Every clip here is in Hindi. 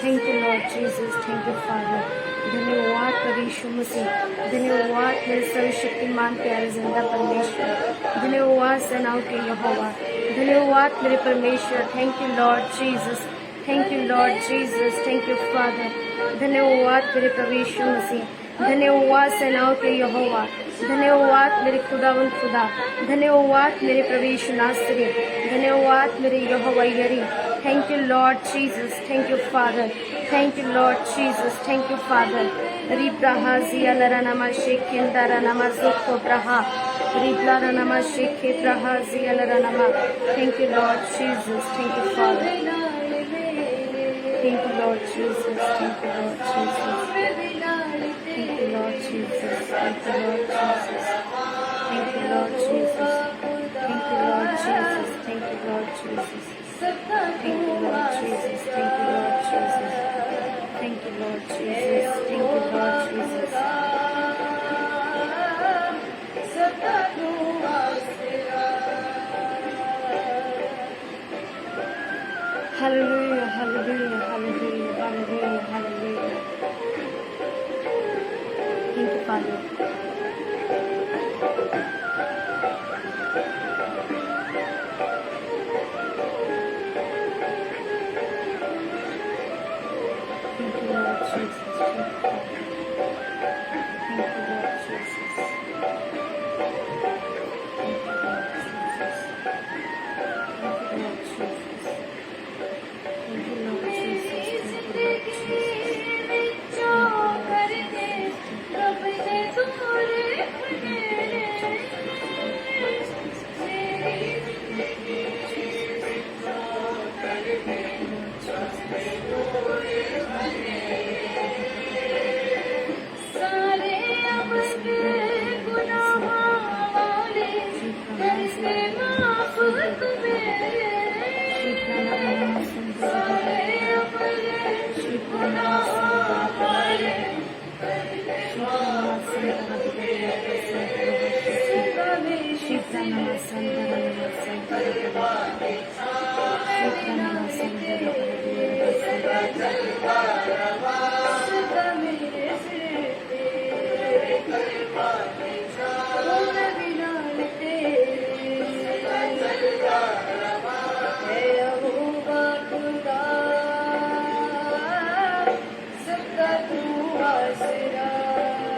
Thank you, Lord Jesus. Thank you, Father. धन्यवाद प्रभु यीशु मसीह, धन्यवाद मेरे सर्वशक्तिमान प्यारे जिंदा परमेश्वर, धन्यवाद सेनाओं के यहोवा, धन्यवाद मेरे परमेश्वर. Thank you Lord Jesus, thank you Lord Jesus, thank you father. धन्यवाद मेरे प्रभु यीशु मसीह, धन्यवाद सेनाओं के यहोवा, धन्यवाद मेरे खुदावंद खुदा, धन्यवाद मेरे प्रभु यीशु नासरी, धन्यवाद मेरे यहोवा यरी. Thank you Lord Jesus, thank you Father, thank you Lord Jesus, thank you Father. Ribraha zialara nama shekendara nama zokko braha, riblara nama shekhe braha zialara nama. Thank you Lord Jesus, thank you Father. Thank you Lord Jesus, thank you Lord Jesus. Thank you Lord Jesus, thank you Lord Jesus. Thank you Lord Jesus, thank you Lord Jesus, thank you Lord Jesus. Thank you Lord Jesus, thank you Lord Jesus. Thank you Lord Jesus, thank you Lord Jesus. Hallelujah, hallelujah, hallelujah, hallelujah, hallelujah. Thank you Father.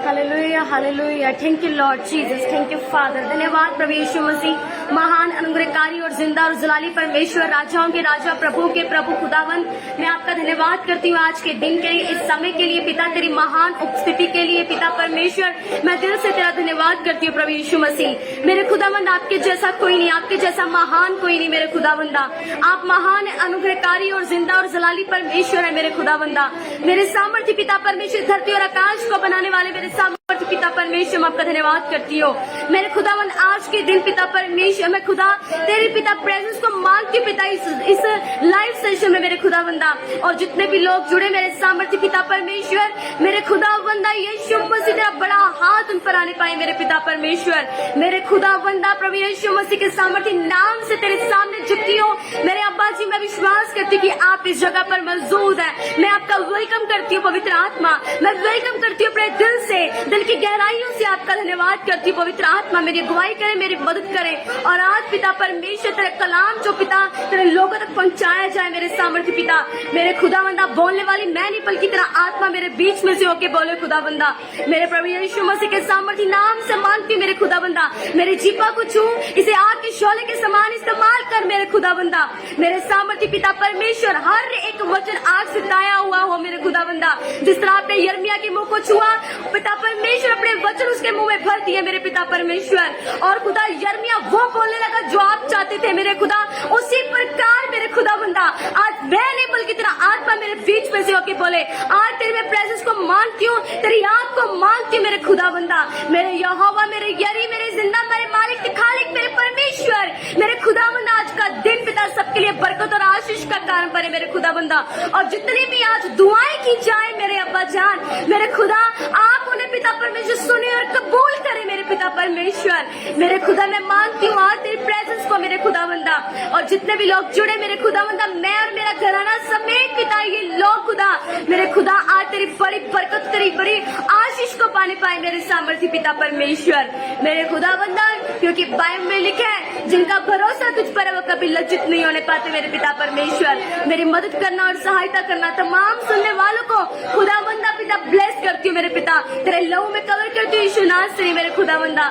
Hallelujah, hallelujah. Thank you Lord Jesus, thank you Father. धन्यवाद प्रभु यीशु मसीह, महान अनुग्रहकारी और जिंदा और जलाली परमेश्वर, राजाओं के राजा, प्रभु के प्रभु खुदावन, मैं आपका धन्यवाद करती हूँ आज के दिन के लिए, इस समय के लिए पिता, तेरी महान उपस्थिति के लिए पिता परमेश्वर। मैं दिल से तेरा धन्यवाद करती हूँ प्रभु यीशु मसीह। मेरे खुदावंद आपके जैसा कोई नहीं, आपके जैसा महान कोई नहीं मेरे खुदावंदा। आप महान अनुग्रहकारी और जिंदा और जलाली परमेश्वर है मेरे खुदावंदा। मेरे सामर्थ्य पिता परमेश्वर, धरती और आकाश को बनाने वाले मेरे सामर्थ्य पिता परमेश्वर, मैं आपका धन्यवाद करती हूँ मेरे खुदावन। आज के दिन पिता परमेश्वर, मैं खुदा तेरी पिता प्रेजेंस को मांगती हूँ पिता इस लाइव सेशन में मेरे खुदावंदा, और जितने भी लोग जुड़े मेरे सामर्थ्य पिता परमेश्वर, मेरे खुदावंदा यीशु मसीह तेरा बड़ा हाथ उन पर आने पाए मेरे पिता परमेश्वर। मेरे खुदावंदा प्रभु यीशु मसीह के सामर्थ्य नाम से तेरे सामने झुकती हूँ मेरे अब्बा जी। मैं विश्वास करती हूँ कि आप इस जगह पर मौजूद है। मैं आपका वेलकम करती हूँ पवित्र आत्मा, मैं वेलकम करती हूँ अपने दिल से, दिल की गहराइयों से आपका धन्यवाद करती हूँ पवित्र आत्मा। मेरी अगुवाई करे, मेरी मदद करे, और आज पिता परमेश्वर तेरे कलाम जो पिता तेरे लोगों तक पहुंचाया जाए मेरे सामर्थ्य पिता। मेरे खुदावंदा बोलने वाली मैं नहीं बल्कि तेरा आत्मा मेरे बीच में से होके बोले खुदावंदा। मेरे प्रभु यीशु मसीह के सामर्थ्य नाम से मांगती हूँ मेरे खुदावंदा, मेरे जीपा को छू, इसे आग के शोले के समान इस्तेमाल कर मेरे खुदावंदा। मेरे सामर्थ्य पिता परमेश्वर, हर एक वचन आग से ताया हुआ हो मेरे खुदावंदा। जिस तरह आपने यिर्मयाह के मुंह को छुआ पिता परमेश्वर, अपने वचन उसके मुंह में भर दिए मेरे पिता परमेश्वर, और खुदा यिर्मयाह वो बोलने लगा जो आप चाहते थे मेरे खुदा। उसी प्रकार मेरे खुदावंदा आज मैं नहीं बल्कि तेरा आत्मा मेरे बीच में से होके बोले। आज तेरे मैं प्रेजेंस को मांगती हूँ, तेरी आग को मांगती हूँ मेरे खुदावंदा। मेरे यहोवा, मेरे यरी, मेरे जिंदा, मेरे मालिक, खालिक, मेरे परमेश्वर, मेरे खुदावंदा आज का दिन पिता सबके लिए बरकत और आशीष का कारण बने मेरे खुदावंदा। और जितनी भी आज दुआएं की जाए मेरे अब्बा जान, मेरे खुदा आप उन्हें पिता परमेश्वर सुने और कबूल करे मेरे पिता परमेश्वर। मेरे खुदा मैं मांगती हूँ आज तेरी प्रेजेंस को मेरे खुदावंदा, और जितने भी लोग जुड़े मेरे खुदावंदा, मैं और मेरा घराना समेत पिता ये लोग खुदा मेरे खुदा आज तेरी बड़ी बरकत, तेरी बड़ी आशीष को पाने पाए मेरे सामर्थ्य पिता परमेश्वर मेरे खुदावंदा। क्योंकि बाइबल में लिखा है जिनका भरोसा तुझ पर है वो कभी लज्जित नहीं होने पाते मेरे पिता परमेश्वर। मेरी मदद करना और सहायता करना तमाम सुनने वालों को खुदावंदा पिता ब्लेस करती हूँ मेरे पिता, तेरे लहू में कवर करती हूँ यीशु नासरी मेरे खुदावंदा।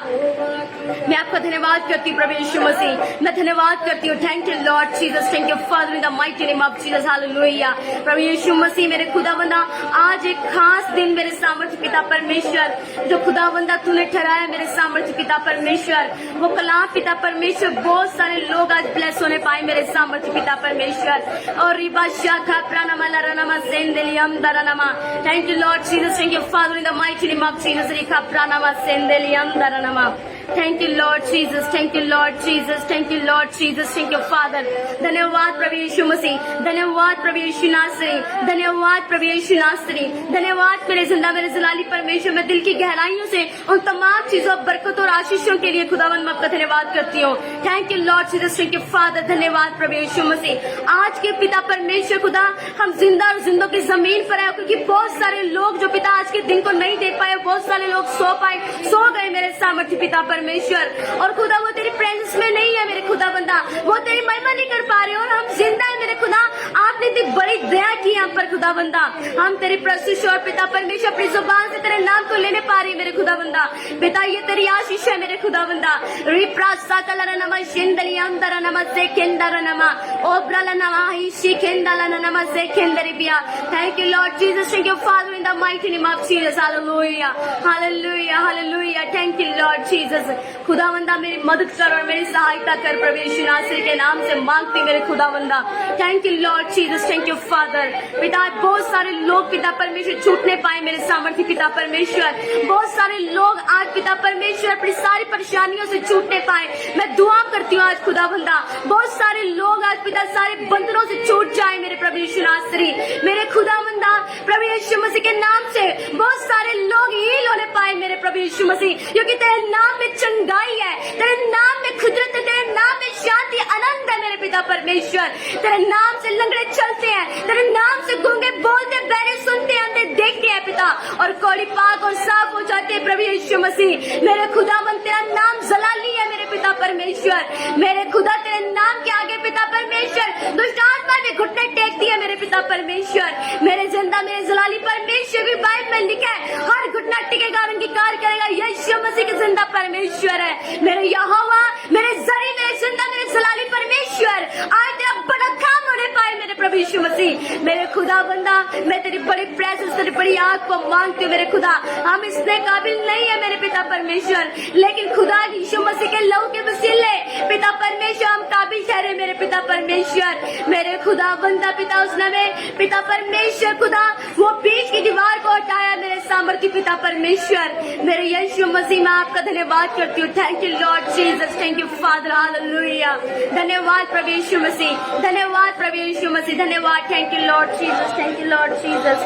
मैं आपका धन्यवाद करती हूँ प्रभु यीशु मसीह, मैं धन्यवाद करती हूँ। Thank you Lord Jesus, thank you father in the mighty name of Jesus, hallelujah. प्रभु यीशु मसीह मेरे खुदावंदा, आज एक खास दिन मेरे सामर्थ्य पिता परमेश्वर जो खुदावंदा तूने ठहराया मेरे सामर्थ्य पिता परमेश्वर, वो कलाम पिता परमेश्वर बहुत सारे लोग आज ब्लेस होने पाए मेरे सामर्थ्य पिता परमेश्वर। और रिबा शाखा प्राणमा लरणमा सेंदेलियम दरणमा। Thank you Lord Jesus, thank you father in the mighty name of Jesus, रिखा प्राणमा सेंदेलियम दरणमा। Thank you Lord Jesus, thank you Lord Jesus, thank you Lord Jesus, thank you father. धन्यवाद प्रभु यीशु मसीह, धन्यवाद प्रभु यीशु नासरी, धन्यवाद प्रभु यीशु नासरी, धन्यवाद मेरे जिंदा मेरे जलाली परमेश्वर। मैं दिल की गहराइयों से उन तमाम चीजों बरकत और आशीषों के लिए खुदावन मैं आपका धन्यवाद करती हूँ। Thank you Lord Jesus, thank you father. धन्यवाद प्रभु यीशु मसीह। आज के पिता परमेश्वर खुदा हम जिंदा और जिंदों की जमीन पर है, क्योंकि बहुत सारे लोग जो पिता आज के दिन को नहीं दे पाए, बहुत सारे लोग सो गए मेरे सामर्थ्य पिता परमेश्वर। और खुदा वो तेरी प्रेजेंस में नहीं है मेरे खुदा बंदा, वो तेरी महिमा नहीं कर पा रहे, और हम जिंदा है मेरे खुदा। आपने इतनी बड़ी दया की हम पर खुदा बंदा, हम तेरी प्रस्तुत और पिता परमेश्वर अपनी जुबान से तेरे नाम को लेने पा रही मेरे खुदा बंदा। पिता ये तेरी आशीष है मेरे खुदा बंदा। रिप्रासा कलर नमा शिंदलियम दर नमा से केंदर नमा ओब्रला नमा ही शिकेंदला नमा से केंदरिबिया। Thank you Lord Jesus, thank you father in the mighty name of Jesus, hallelujah hallelujah hallelujah. Thank you Lord Jesus. खुदावंदा मेरी मदद कर और मेरी सहायता कर प्रभु यीशु नासरी के नाम से मांगती मेरे खुदावंदा। Thank you Lord Jesus, thank you father. पिता बहुत सारे लोग पिता परमेश्वर छूटने पाए मेरे सामर्थ्य पिता परमेश्वर। बहुत सारे लोग आज पिता परमेश्वर अपनी सारी परेशानियों से छूटने पाए। मैं दुआ करती हूँ आज खुदावंदा बहुत सारे लोग आज पिता सारे बंधनों से छूट जाए मेरे प्रभु यीशु नासरी मेरे खुदावंदा। प्रभु यीशु मसीह के नाम से बहुत सारे लोग हील होने पाए मेरे प्रभु यीशु मसीह, क्योंकि तेरे नाम में चंगाई है, तेरे नाम में खुदरत है, तेरे नाम में शांति आनंद है मेरे पिता परमेश्वर। तेरे नाम से लंगड़े चलते हैं, तेरे नाम से गूंगे बोलते, बहरे सुनते हैं, अंधे देखते हैं पिता, और कौड़ी पाक और साफ हो जाते हैं प्रभु यीशु मसीह मेरे खुदावन। तेरा नाम जलाली है मेरे पिता परमेश्वर। मेरे खुदा तेरे नाम के आगे पिता परमेश्वर दुष्ट आत्मा ने घुटने टेकती है मेरे पिता पिता परमेश्वर, मेरे जिंदा मेरे जलाली परमेश्वर भी बाइबल में लिखा है, हर घुटना टिकेगा और अंगीकार करेगा यीशु मसीह के जिंदा परमेश्वर है। मेरे यहोवा, मेरे जरी, मेरे जिंदा मेरे जलाली परमेश्वर, आज तेरा बड़ा काम होने पाए मेरे प्रभु यीशु मसीह। मेरे खुदा बंदा, मैं तेरी बड़ी प्रेजेंस, तेरी बड़ी आग को मांगती हूँ मेरे खुदा। हम इसने काबिल नहीं है मेरे पिता परमेश्वर, लेकिन खुदा यीशु मसीह के लहू के वसीले पिता परमेश्वर हम काबिल ठहरे मेरे पिता परमेश्वर। मेरे खुदा बंदा पिता उसने में पिता परमेश्वर खुदा वो बीच की दीवार को हटाया मेरे सामर्थ्य पिता परमेश्वर। मेरे यीशु मसीह मैं आपका धन्यवाद करती हूँ। Thank you Lord Jesus, thank you father, hallelujah. धन्यवाद प्रभु यीशु मसीह, धन्यवाद प्रभु यीशु मसीह, धन्यवाद। Thank you Lord Jesus, thank you Lord Jesus,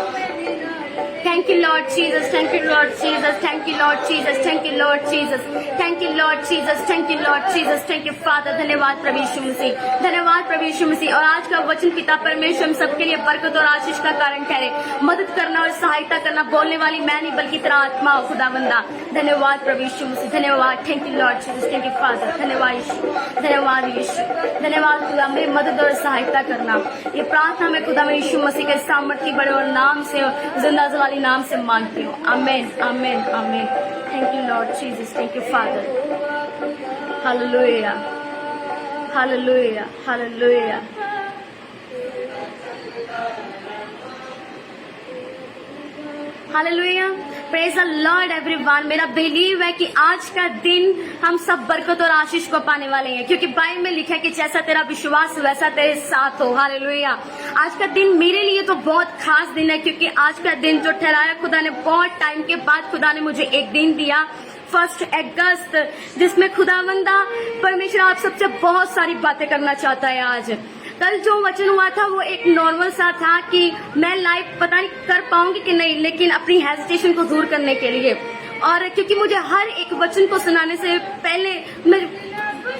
thank you Lord Jesus, thank you Lord Jesus, thank you Lord Jesus, thank you Lord Jesus, thank you Lord Jesus, thank you Lord Jesus, thank you Father। धन्यवाद प्रभु यीशु मसीह, धन्यवाद प्रभु यीशु मसीह। और आज का वचन पिता परमेश्वर हम सबके लिए बरकत और आशीष का कारण ठहरे। मदद करना और सहायता करना बोलने वाली मैं नहीं बल्कि तेरा आत्मा हो खुदा बंदा। धन्यवाद प्रभु यीशु मसीह, धन्यवाद। Thank you Lord Jesus, thank you father, धन्यवाद यीशु, धन्यवाद यीशु, धन्यवाद खुदा मेरी मदद और सहायता करना। ये प्रार्थना में खुदा में यीशु मसीह के सामर्थ्य बड़े और नाम से जिंदा जलाली नाम से मांगती हूँ। Amen, amen, amen. Thank you Lord Jesus, thank you father, hallelujah, hallelujah, hallelujah. Hallelujah, praise the Lord everyone. मेरा बिलीव है कि आज का दिन हम सब बरकत और आशीष को पाने वाले हैं, क्योंकि बाइबल में लिखा है कि जैसा तेरा विश्वास वैसा तेरे साथ हो। हालेलुया। आज का दिन मेरे लिए तो बहुत खास दिन है, क्योंकि आज का दिन जो ठहराया खुदा ने, बहुत टाइम के बाद खुदा ने मुझे एक दिन दिया, 1 अगस्त, जिसमें खुदावंदा परमेश्वर आप सबसे बहुत सारी बातें करना चाहता है। आज कल जो वचन हुआ था वो एक नॉर्मल सा था कि मैं लाइव पता नहीं कर पाऊंगी कि नहीं, लेकिन अपनी हेजिटेशन को दूर करने के लिए, और क्योंकि मुझे हर एक वचन को सुनाने से पहले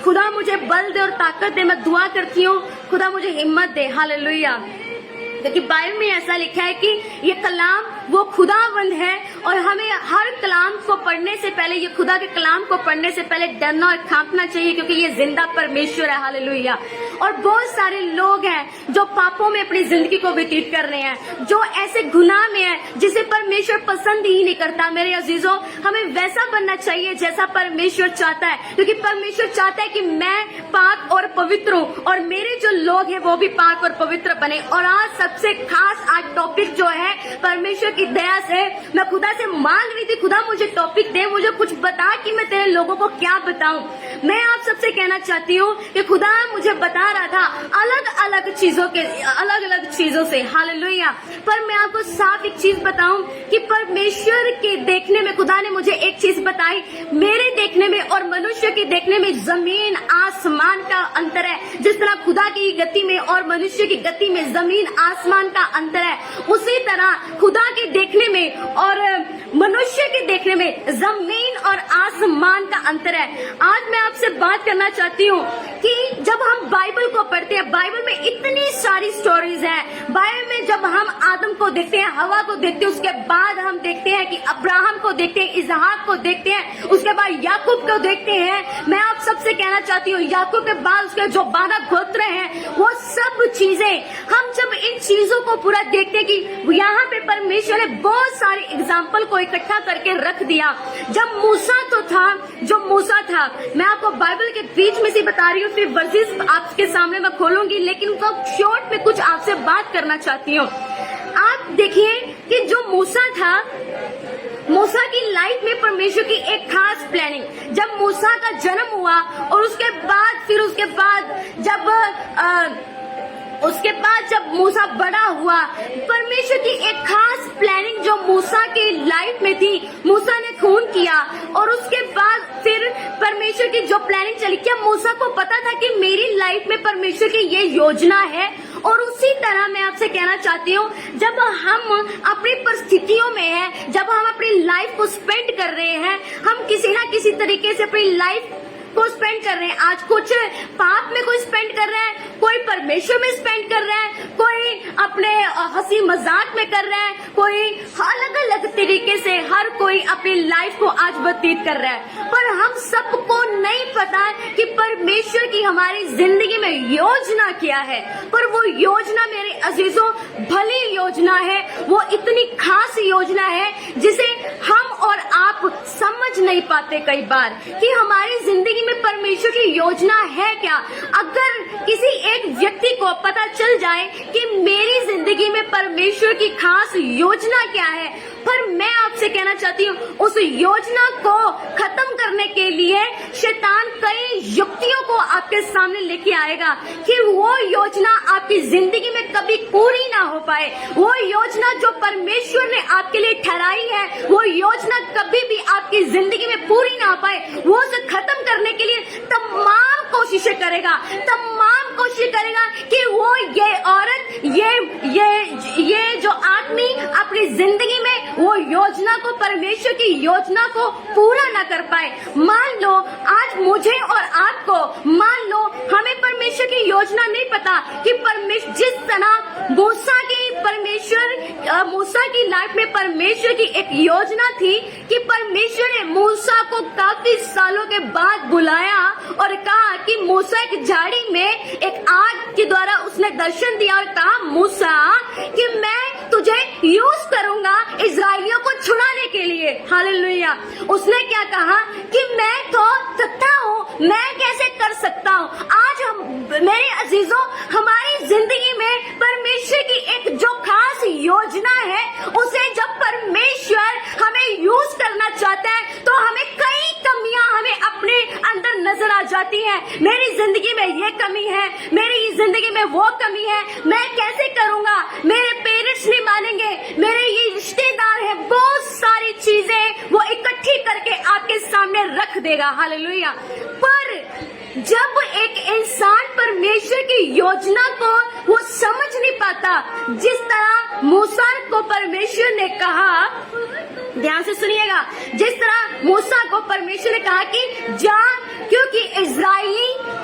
खुदा मुझे बल दे और ताकत दे। मैं दुआ करती हूँ खुदा मुझे हिम्मत दे। हालेलुया। क्योंकि बाइबल में ऐसा लिखा है कि ये कलाम वो खुदावंद है, और हमें हर कलाम को पढ़ने से पहले, ये खुदा के कलाम को पढ़ने से पहले डरना और कांपना चाहिए, क्योंकि ये जिंदा परमेश्वर है। हालेलुया। और बहुत सारे लोग हैं जो पापों में अपनी जिंदगी को व्यतीत कर रहे हैं, जो ऐसे गुनाह में है जिसे परमेश्वर पसंद ही नहीं करता। मेरे अजीजों, हमें वैसा बनना चाहिए जैसा परमेश्वर चाहता है, क्योंकि परमेश्वर चाहता है कि मैं पाक और पवित्र हूँ, और मेरे जो लोग हैं वो भी पाक और पवित्र बने। और आज सबसे खास आज टॉपिक जो है, परमेश्वर की दया से मैं खुदा से मांग रही थी, खुदा मुझे टॉपिक दे, मुझे कुछ बता कि मैं तेरे लोगों को क्या बताऊं। मैं आप सबसे कहना चाहती हूँ कि खुदा मुझे बता रहा था अलग अलग चीजों से। हालेलुया। पर मैं आपको साफ एक चीज बताऊं कि परमेश्वर के देखने में खुदा ने मुझे एक चीज बताई, मेरे देखने में और मनुष्य के देखने में जमीन आसमान का अंतर है। जिस तरह खुदा की गति में और मनुष्य की गति में जमीन आसमान का अंतर है, उसी तरह खुदा के देखने में और मनुष्य के देखने में जमीन और आसमान का अंतर है। आज मैं आपसे बात करना चाहती हूँ कि जब हम बाइबल को पढ़ते हैं, बाइबल में इतनी सारी स्टोरीज हैं। बाइबल में जब हम आदम को देखते हैं, हवा को देखते हैं, उसके बाद हम देखते हैं कि अब्राहम को देखते हैं, इसहाक को देखते हैं, उसके बाद याकूब को देखते हैं। मैं आप सबसे कहना चाहती हूँ, याकूब के बाद उसके जो 12 गोत्र हैं, वो सब चीजें, हम जब इन चीजों को पूरा देखते हैं कि यहाँ पे परमेश्वर ने बहुत सारे एग्जाम्पल को इकट्ठा करके रख दिया। जब मूसा तो था, जो मूसा था, मैं आपको बाइबल के बीच में से बता रही हूँ, फिर वर्सेस आपके सामने मैं खोलूंगी, लेकिन उसका शॉर्ट में कुछ आपसे बात करना चाहती हूँ। आप देखिए कि जो मूसा था, मूसा की लाइफ में परमेश्वर की एक खास प्लानिंग। जब मूसा का जन्म हुआ और उसके बाद जब मूसा बड़ा हुआ, परमेश्वर की एक खास प्लानिंग जो मूसा की लाइफ में थी, मूसा ने खून किया, और उसके बाद फिर परमेश्वर की जो प्लानिंग चली, क्या मूसा को पता था कि मेरी लाइफ में परमेश्वर की ये योजना है? और उसी तरह मैं आपसे कहना चाहती हूँ, जब हम अपनी परिस्थितियों में हैं, जब हम अपनी लाइफ को स्पेंड कर रहे हैं, हम किसी ना किसी तरीके से अपनी लाइफ को स्पेंड कर रहे हैं। आज कुछ पाप में कोई स्पेंड कर रहा है, कोई परमेश्वर में स्पेंड कर रहा है, कोई अपने हंसी मजाक में कर रहा है, कोई अलग अलग तरीके से हर कोई अपनी लाइफ को आज व्यतीत कर रहा है। पर हम सबको नहीं पता कि परमेश्वर की हमारी जिंदगी में योजना क्या है। पर वो योजना मेरे अजीजों योजना है वो इतनी खास योजना है जिसे हम और आप समझ नहीं पाते कई बार कि हमारी जिंदगी में परमेश्वर की योजना है क्या। अगर किसी एक व्यक्ति को पता चल जाए कि मेरी जिंदगी में परमेश्वर की खास योजना क्या है, पर मैं आपसे कहना चाहती हूँ उस योजना को खत्म करने के लिए शैतान कई युक्तियों को आपके सामने लेके आएगा कि वो योजना आपकी जिंदगी में कभी पूरी ना हो पाए। वो योजना जो परमेश्वर ने आपके लिए ठहराई है वो योजना कभी भी आपकी जिंदगी में पूरी ना हो पाए। वो उसे खत्म करने के लिए तमाम कोशिशें करेगा, तमाम कोशिश करेगा कि वो ये औरत ये जो आदमी अपनी जिंदगी में वो योजना को, परमेश्वर की योजना को पूरा ना कर पाए। मान लो आज मुझे और आपको, मान लो हमें परमेश्वर की योजना नहीं पता कि परमेश्वर जिस तरह मूसा की लाइफ में परमेश्वर की एक योजना थी कि परमेश्वर ने मूसा को काफी सालों के बाद बुलाया और कहा कि मूसा एक झाड़ी में एक आग के द्वारा उसने दर्शन दिया और कहा मूसा कि मैं तुझे यूज करूंगा इजराइलियों को छुड़ाने के लिए। हालेलुया। उसने क्या कहा कि मैं तो सकता हूँ, मैं कैसे कर सकता हूँ। आज हम मेरे अजीजों हमारी जिंदगी में परमेश्वर की एक जो खास योजना है उसे जब परमेश्वर हमें यूज करना चाहता है तो हमें कई कमियां हमें अपने अंदर नजर आ जाती हैं। मेरी जिंदगी में ये कमी है, मेरी जिंदगी में वो कमी है, मैं कैसे करूंगा, मेरे पेरेंट्स नहीं मानेंगे, मेरे ये रिश्तेदार हैं, बहुत सारी चीजें वो इकट्ठी करके आपके सामने रख देगा। हालेलुया। पर जब एक इंसान परमेश्वर की योजना को वो समझ नहीं पाता, जिस तरह मूसा को परमेश्वर ने कहा, ध्यान से सुनिएगा, जिस तरह मूसा को परमेश्वर ने कहा कि जा, क्योंकि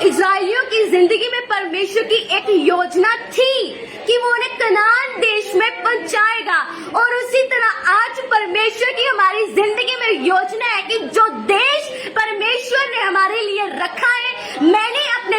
इजराइलियों की जिंदगी में परमेश्वर की एक योजना थी कि वो उन्हें कनान देश में पहुंचाएगा। और उसी तरह आज परमेश्वर की हमारी जिंदगी में योजना है कि जो देश परमेश्वर ने हमारे लिए रखा है, मैंने अपने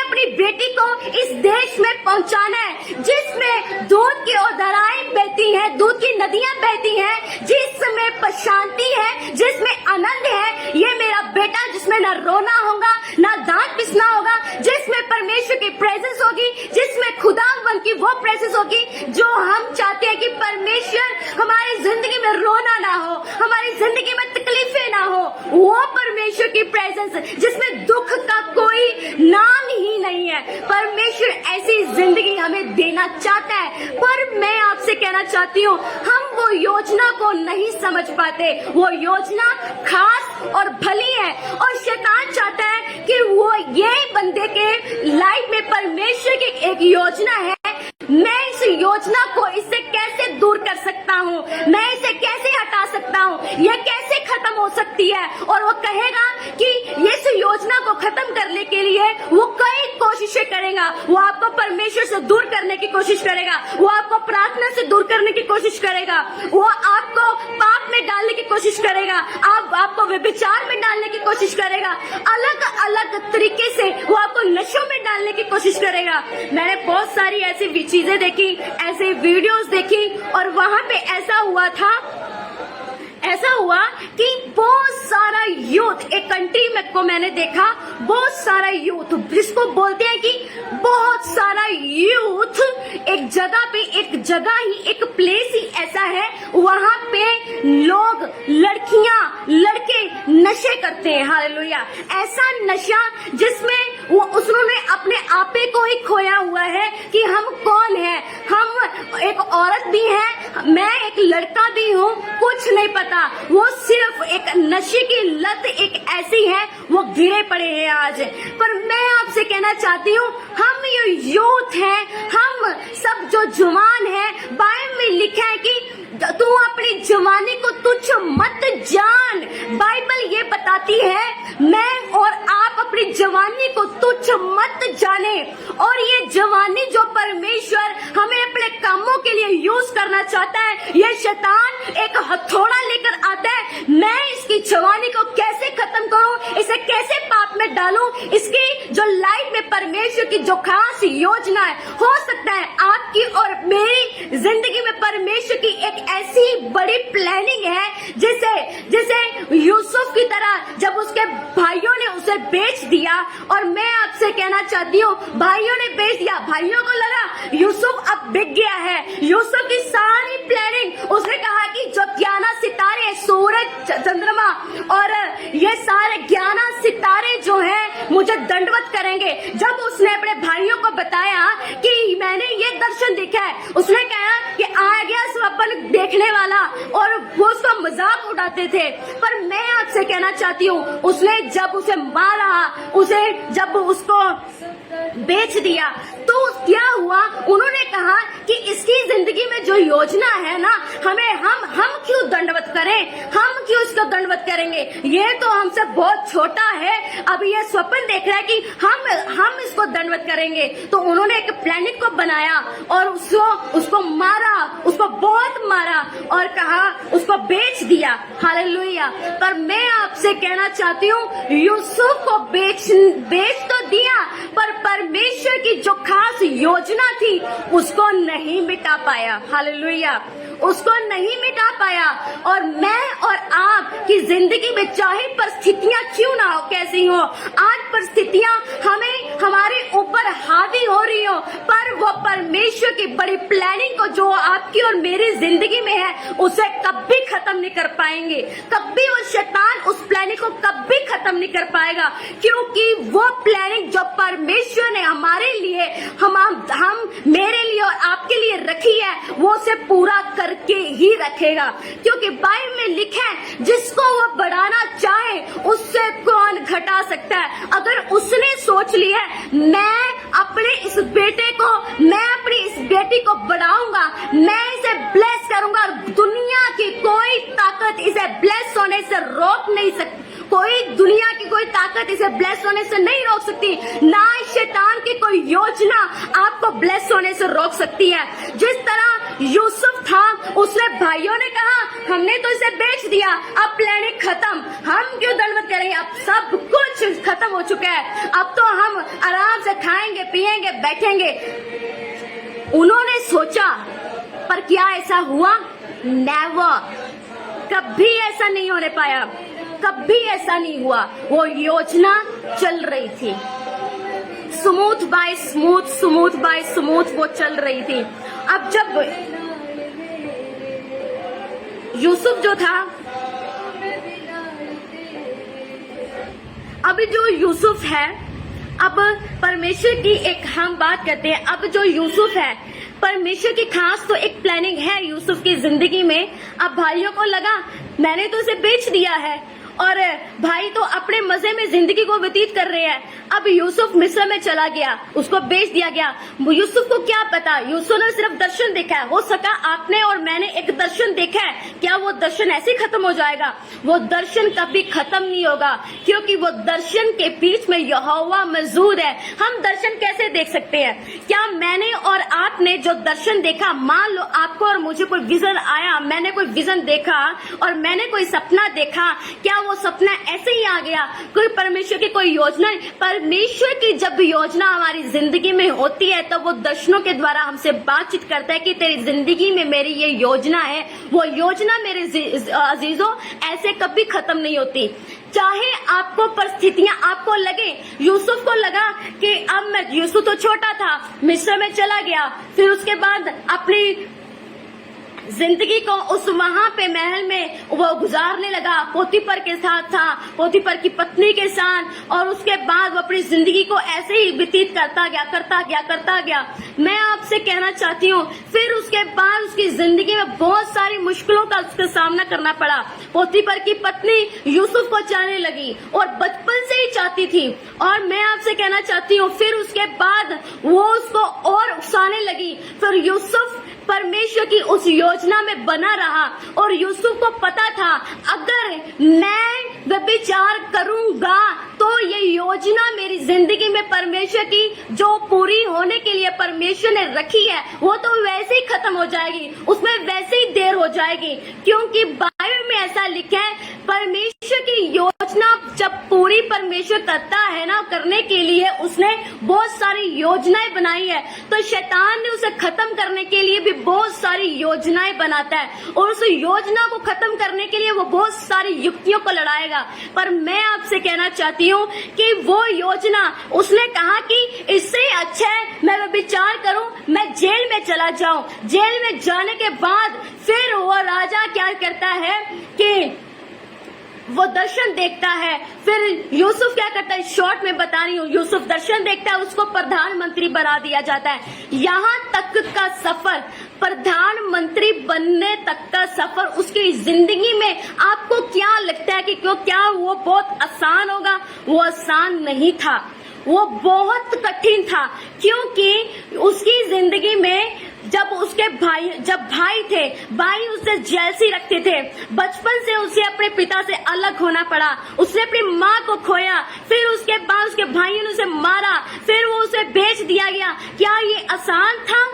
अपनी बेटी को इस देश में पहुंचाना है जिसमें दूध की धाराएं बहती हैं, दूध की नदियां बहती हैं, जिसमें शांति है, जिसमें आनंद है। ये मेरा बेटा जिसमें ना रोना होगा, ना दांत पिसना होगा, जिसमें परमेश्वर की प्रेजेंस होगी, जिसमें खुदावन की वो प्रेजेंस होगी जो हम चाहते हैं कि परमेश्वर हमारी जिंदगी में रोना ना हो, हमारी जिंदगी में तकलीफें ना हो। वो परमेश्वर की प्रेजेंस जिसमें दुख का कोई नाम ही नहीं है, परमेश्वर ऐसी जिंदगी हमें देना चाहता है। पर मैं आपसे कहना चाहती हूँ हम वो योजना को नहीं समझ पाते। वो योजना खास और भली है और शैतान चाहता है कि वो ये बंदे के लाइफ में परमेश्वर की एक योजना है, मैं इस योजना को इससे कैसे दूर कर सकता हूँ, मैं इसे कैसे हटा सकता हूँ, यह कैसे खत्म हो सकती है। और वो कहेगा कि इस योजना को खत्म करने के लिए वो कई कोशिशें करेगा। वो आपको परमेश्वर से दूर करने की कोशिश करेगा, वो आपको प्रार्थना से दूर करने की कोशिश करेगा, वो आपको पाप में डालने की कोशिश करेगा, आपको व्यभिचार में डालने की कोशिश करेगा, अलग अलग तरीके से वो आपको नशों में डालने की कोशिश करेगा। मैंने बहुत सारी ऐसी चीजें देखी, ऐसे वीडियोस देखी और वहां पे ऐसा हुआ कि बहुत सारा यूथ, एक कंट्री में को मैंने देखा, बहुत सारा यूथ जिसको बोलते हैं कि बहुत सारा यूथ एक जगह ही एक प्लेस ही ऐसा है, वहां पे लोग, लड़कियां, लड़के नशे करते हैं। हालेलुया। ऐसा नशा जिसमें वो उन्होंने अपने आपे को ही खोया हुआ है कि हम कौन है, हम एक औरत भी है, मैं एक लड़का भी हूँ, कुछ नहीं पता। वो सिर्फ एक नशे की लत एक ऐसी है, वो गिरे पड़े हैं आज। पर मैं आपसे कहना चाहती हूँ हम ये यूथ हैं, हम सब जो जवान हैं, बाइबल में लिखा है कि तू अपनी जवानी को तुच्छ मत जान। बाइबल ये बताती है मैं और आप अपनी जवानी को तुच्छ मत जाने। और ये जवानी जो परमेश्वर हमें अपने कामों के लिए यूज करना चाहता है, ये शैतान एक हथौड़ा लेकर आता है, मैं इसकी जवानी को कैसे खत्म करूं, इसे कैसे पाप में डालूं, इसकी जो लाइफ में परमेश्वर की जो खास योजना है, हो सकता है आपकी और मेरी जिंदगी में परमेश्वर की एक ऐसी बड़ी प्लानिंग है जैसे यूसुफ की तरह जब उसके भाइयों ने उसे बेच दिया। और मैं आपसे कहना चाहती हूँ, भाइयों ने बेच दिया, भाइयों को लगा यूसुफ अब बिक गया है। यूसुफ की सारी प्लानिंग, उसने कहा कि जो 11 सितारे, सूरज, चंद्रमा और ये सारे 11 सितारे जो हैं मुझे दंडवत करेंगे। जब उसने अपने भाइयों को बताया कि मैंने ये दर्शन देखा है, उसने कहा कि आ गया स्वप्न देखने वाला, और वो उसका मजाक उड़ाते थे। पर मैं आपसे कहना चाहती हूँ, उसने जब उसे मारा, जब उसको बेच दिया, तो क्या हुआ? उन्होंने कहा कि इसकी जिंदगी में जो योजना है ना, हम क्यों दंडवत करें, हम क्यों इसको दंडवत करेंगे, ये तो हमसे बहुत छोटा है, अब ये स्वप्न देख रहा है कि हम इसको दंडवत करेंगे। तो उन्होंने एक प्लानिंग को बनाया और उसको मारा, उसको बहुत मारा और कहा उसको बेच दिया। हालेलुया। पर मैं आपसे कहना चाहती हूँ, यूसुफ को बेच तो दिया, पर परमेश्वर की जो खास योजना थी उसको नहीं मिटा पाया। हालेलुया, उसको नहीं मिटा पाया। और मैं और आप की जिंदगी में चाहे परिस्थितियां क्यों ना हो, कैसी हो, आज परिस्थितियां हमारे ऊपर हावी हो रही हो, पर वो परमेश्वर की बड़ी प्लानिंग को जो आपकी और मेरी जिंदगी में है उसे कभी खत्म नहीं कर पाएंगे। कभी वो शैतान उस प्लानिंग को कभी खत्म नहीं कर पाएगा, क्योंकि वो प्लानिंग जो परमेश्वर ने हमारे लिए, हम मेरे लिए और आपके लिए रखी है, वो उसे पूरा करके ही रखेगा। क्योंकि बाइबल में लिखा है, जिसको वो बढ़ाना चाहे उससे कौन घटा सकता है। अगर उसने सोच लिया है मैं अपनी इस बेटी को बढ़ाऊंगा, मैं इसे ब्लेस करूंगा, दुनिया की कोई ताकत इसे ब्लेस होने से रोक नहीं सकती, कोई दुनिया की कोई ताकत इसे ब्लेस होने से नहीं रोक सकती, ना शैतान की कोई योजना आपको ब्लेस होने से रोक सकती है। जिस तरह यूसुफ था, उसने भाइयों ने कहा हमने तो इसे बेच दिया, अब प्लानिंग खत्म, हम क्यों दंडवत करेंगे, अब सब कुछ खत्म हो चुका है, अब तो हम आराम से खाएंगे, पिएंगे, बैठेंगे। उन्होंने सोचा, पर क्या ऐसा हुआ? नेवर, कभी ऐसा नहीं होने पाया, कभी ऐसा नहीं हुआ। वो योजना चल रही थी, स्मूथ बाय स्मूथ वो चल रही थी। अब जब यूसुफ जो था, अभी जो यूसुफ है, अब परमेश्वर की एक हम बात करते हैं। अब जो यूसुफ है, परमेश्वर की खास तो एक प्लानिंग है यूसुफ की जिंदगी में। अब भाइयों को लगा मैंने तो इसे बेच दिया है, और भाई तो अपने मजे में जिंदगी को व्यतीत कर रहे हैं। अब यूसुफ मिस्र में चला गया, उसको बेच दिया गया। यूसुफ को क्या पता, यूसुफ ने सिर्फ दर्शन देखा है। हो सका आपने और मैंने एक दर्शन देखा है, क्या वो दर्शन ऐसे खत्म हो जाएगा? वो दर्शन कभी खत्म नहीं होगा, क्योंकि वो दर्शन के बीच में यहोवा मौजूद है। हम दर्शन कैसे देख सकते हैं? क्या मैंने और आपने जो दर्शन देखा, मान लो आपको और मुझे कोई विजन आया, मैंने कोई विजन देखा और मैंने कोई सपना देखा, क्या वो सपना ऐसे ही आ गया? कोई परमेश्वर की कोई योजना? परमेश्वर की जब योजना हमारी जिंदगी में होती है, तो वो दर्शनों के द्वारा हमसे बातचीत करता है कि तेरी जिंदगी में मेरी ये योजना है। वो योजना मेरे अजीजों ऐसे कभी खत्म नहीं होती। चाहे आपको परिस्थितियां, आपको लगे, यूसुफ को लगा कि अब यूसुफ तो छोटा था, मिस्र में चला गया, फिर उसके बाद अपनी जिंदगी को उस वहां पे महल में वो गुजारने लगा, पोतीपर के साथ था, पोतीपर की पत्नी के साथ, और उसके बाद वो अपनी जिंदगी को ऐसे ही व्यतीत करता गया। मैं आपसे कहना चाहती हूँ, फिर उसके बाद उसकी जिंदगी में बहुत सारी मुश्किलों का उसका सामना करना पड़ा। पोतीपर की पत्नी यूसुफ को चाहने लगी और बचपन से ही चाहती थी, और मैं आपसे कहना चाहती हूँ फिर उसके बाद वो उसको और उकसाने लगी। फिर यूसुफ परमेश्वर की उस योजना में बना रहा, और यूसुफ को पता था अगर मैं व्यभिचार करूंगा तो ये योजना मेरी जिंदगी में परमेश्वर की जो पूरी होने के लिए परमेश्वर ने रखी है, वो तो वैसे ही खत्म हो जाएगी, उसमें वैसे ही देर हो जाएगी। क्योंकि बाइबल में ऐसा लिखा है, परमेश्वर परमेश्वर की योजना जब पूरी परमेश्वर करता है ना, करने के लिए उसने बहुत सारी योजनाएं बनाई है, तो शैतान ने उसे खत्म करने के लिए भी बहुत सारी योजनाएं बनाता है और उस योजना को खत्म करने के लिए वो बहुत सारी युक्तियों को लड़ाएगा। पर मैं आपसे कहना चाहती हूँ कि वो योजना, उसने कहा कि इससे अच्छा है मैं विचार करूं, मैं जेल में चला जाऊं। जेल में जाने के बाद फिर वो राजा क्या करता है कि वो दर्शन देखता है। फिर यूसुफ क्या करता है, शॉर्ट में बता रही हूँ, यूसुफ दर्शन देखता है, उसको प्रधानमंत्री बना दिया जाता है। यहाँ तक का सफर, प्रधानमंत्री बनने तक का सफर उसकी जिंदगी में आपको क्या लगता है कि क्या वो बहुत आसान होगा? वो आसान नहीं था, वो बहुत कठिन था, क्योंकि उसकी जिंदगी में जब भाई थे, भाई उसे जेलसी रखते थे, बचपन से उसे अपने पिता से अलग होना पड़ा, उसने अपनी माँ को खोया, फिर उसके बाद उसके भाइयों ने उसे मारा, फिर वो उसे बेच दिया गया। क्या ये आसान था?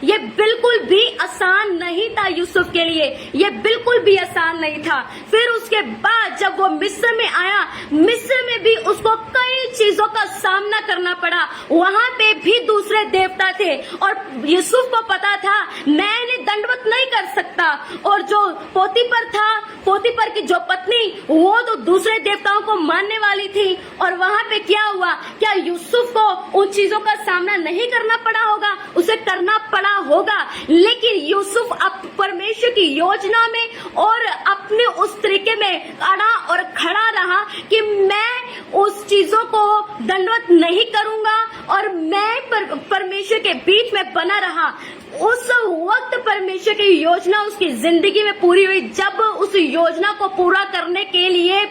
ये बिल्कुल भी आसान नहीं था यूसुफ के लिए, ये बिल्कुल भी आसान नहीं था। फिर उसके बाद जब वो मिस्र में आया, मिस्र में भी उसको कई चीजों का सामना करना पड़ा, वहां पे भी दूसरे देवता थे और यूसुफ को पता था मैं इन्हें दंडवत नहीं कर सकता। और जो पोतीपर था, पोतीपर की जो पत्नी, वो तो दूसरे देवताओं को मानने वाली थी। और वहां पे क्या हुआ? क्या यूसुफ को उन चीजों का सामना नहीं करना पड़ा होगा? उसे करना पड़ा होगा, लेकिन यूसुफ अब परमेश्वर की योजना में और अपने उस तरीके में अड़ा और खड़ा रहा कि मैं उस चीजों को दंडवत नहीं करूंगा और मैं परमेश्वर के बीच में बना रहा। उस वक्त परमेश्वर की योजना उसकी जिंदगी में पूरी हुई, जब उस योजना को पूरा करने के लिए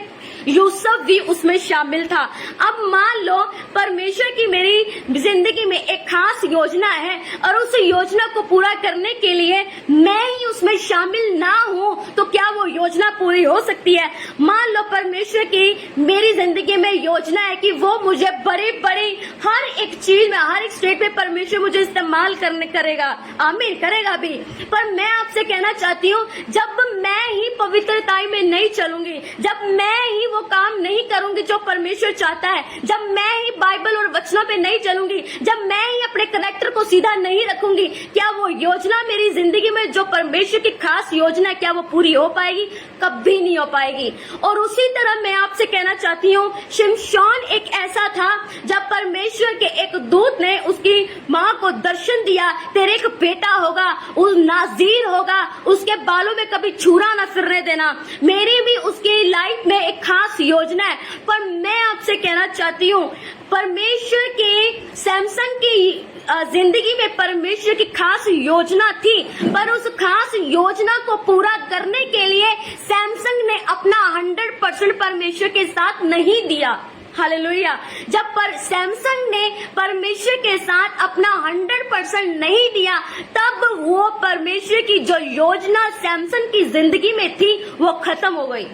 यूसुफ भी उसमें शामिल था। अब मान लो परमेश्वर की मेरी जिंदगी में एक खास योजना है और उस योजना को पूरा करने के लिए मैं ही उसमें शामिल ना हूँ, तो क्या वो योजना पूरी हो सकती है? मान लो परमेश्वर की मेरी जिंदगी में योजना है कि वो मुझे बड़ी बड़ी हर एक चीज में, हर एक स्टेट में परमेश्वर मुझे इस्तेमाल करेगा, आमीन, करेगा भी। पर मैं आपसे कहना चाहती हूँ, जब मैं ही पवित्रता में नहीं चलूंगी, जब मैं ही वो काम नहीं करूंगी जो परमेश्वर चाहता है, जब मैं ही बाइबल और वचनों पे नहीं चलूंगी, जब मैं ही अपने कनेक्टर को सीधा नहीं रखूंगी, क्या वो योजना मेरी जिंदगी में जो परमेश्वर की खास योजना है, क्या वो पूरी हो पाएगी? कभी नहीं हो पाएगी। और उसी तरह मैं आपसे कहना चाहती हूँ, शिमशोन एक ऐसा था जब परमेश्वर के एक दूत ने उसकी माँ को दर्शन दिया, तेरे एक बेटा होगा, उस नाजीर होगा, उसके बालों में कभी छुरा ना फिरने देना। मेरी भी उसकी लाइफ में एक खास योजना है। पर मैं आपसे कहना चाहती हूँ, परमेश्वर के सैमसन की जिंदगी में परमेश्वर की खास योजना थी, पर उस खास योजना को पूरा करने के लिए सैमसन ने अपना 100% परमेश्वर के साथ नहीं दिया। हालेलुया। जब सैमसन ने परमेश्वर के साथ अपना 100% नहीं दिया, तब वो परमेश्वर की जो योजना सैमसन की जिंदगी में थी वो खत्म हो गई।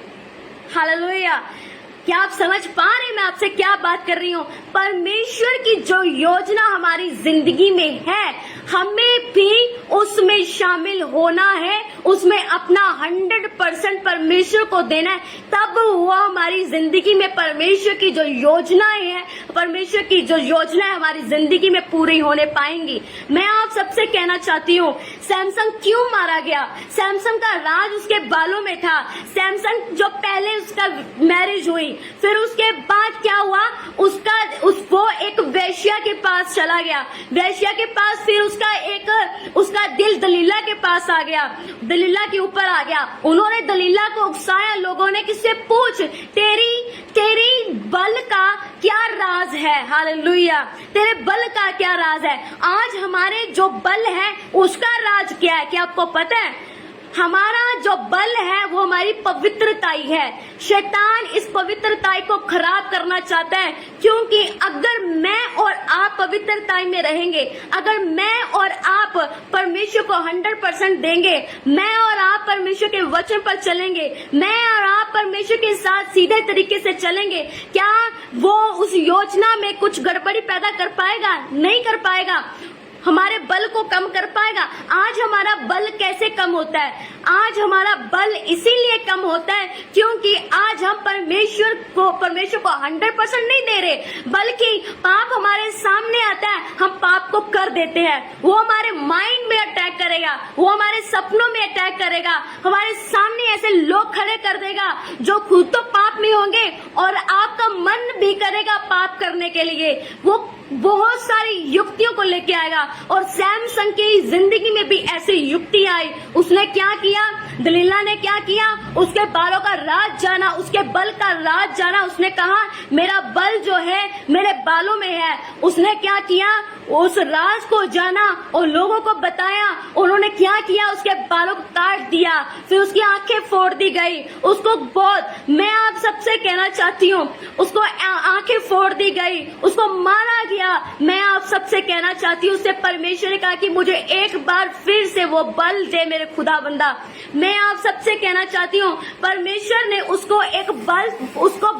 हालेलुया। क्या आप समझ पा रहे हैं मैं आपसे क्या बात कर रही हूँ? परमेश्वर की जो योजना हमारी जिंदगी में है, हमें भी उसमें शामिल होना है, उसमें अपना 100% परमेश्वर को देना है, तब वो हमारी जिंदगी में परमेश्वर की जो योजनाएं हैं, परमेश्वर की जो योजना है हमारी जिंदगी में पूरी होने पाएंगी। मैं आप सबसे कहना चाहती हूँ, सैमसन क्यों मारा गया? सैमसन का राज उसके बालों में था। सैमसन जो पहले उसका मैरिज हुई, फिर उसके बाद क्या हुआ, वो एक वेश्या के पास चला गया, वेश्या के पास, फिर उसका दिल दलीला के पास आ गया, दलीला के ऊपर आ गया। उन्होंने दलीला को उकसाया, लोगों ने किससे पूछ, तेरी बल का क्या राज है? हालेलुया। तेरे बल का क्या राज है? आज हमारे जो बल है उसका राज क्या है? क्या आपको पता है? हमारा जो बल है वो हमारी पवित्रताई है। शैतान इस पवित्रताई को खराब करना चाहता है, क्योंकि अगर मैं और आप पवित्रताई में रहेंगे, अगर मैं और आप परमेश्वर को 100% देंगे, मैं और आप परमेश्वर के वचन पर चलेंगे, मैं और आप परमेश्वर के साथ सीधे तरीके से चलेंगे, क्या वो उस योजना में कुछ गड़बड़ी पैदा कर पाएगा? नहीं कर पाएगा। हमारे बल को कम कर पाएगा। आज हमारा बल कैसे कम होता है? आज हमारा बल इसीलिए कम होता है क्योंकि आज हम परमेश्वर को 100% नहीं दे रहे, बल्कि पाप हमारे सामने आता है, हम पाप को कर देते हैं। वो हमारे माइंड में अटैक करेगा, वो हमारे सपनों में अटैक करेगा, हमारे सामने ऐसे लोग खड़े कर देगा जो खुद तो पाप में होंगे और आपका मन भी करेगा पाप करने के लिए। वो बहुत सारी युक्तियों को लेके आएगा और सैमसन की जिंदगी में भी ऐसी युक्ति आई। उसने क्या किया? दलीला ने क्या किया? उसके बालों का राज जाना, उसके बल का राज जाना। उसने कहा मेरा बल जो है मेरे बालों में है। उसने क्या किया? उस राज को जाना और लोगों को बताया। उन्होंने क्या किया? उसके बालों को काट दिया, फिर उसकी आंखें फोड़ दी गई। उसको बहुत, मैं आप सबसे कहना चाहती हूँ, उसको आंखें फोड़ दी गई, उसको मारा गया। मैं आप सबसे कहना चाहती हूँ, उससे परमेश्वर ने कहा कि मुझे एक बार फिर से वो बल दे मेरे खुदा बंदा। मैं आप सबसे कहना चाहती हूँ, परमेश्वर ने उसको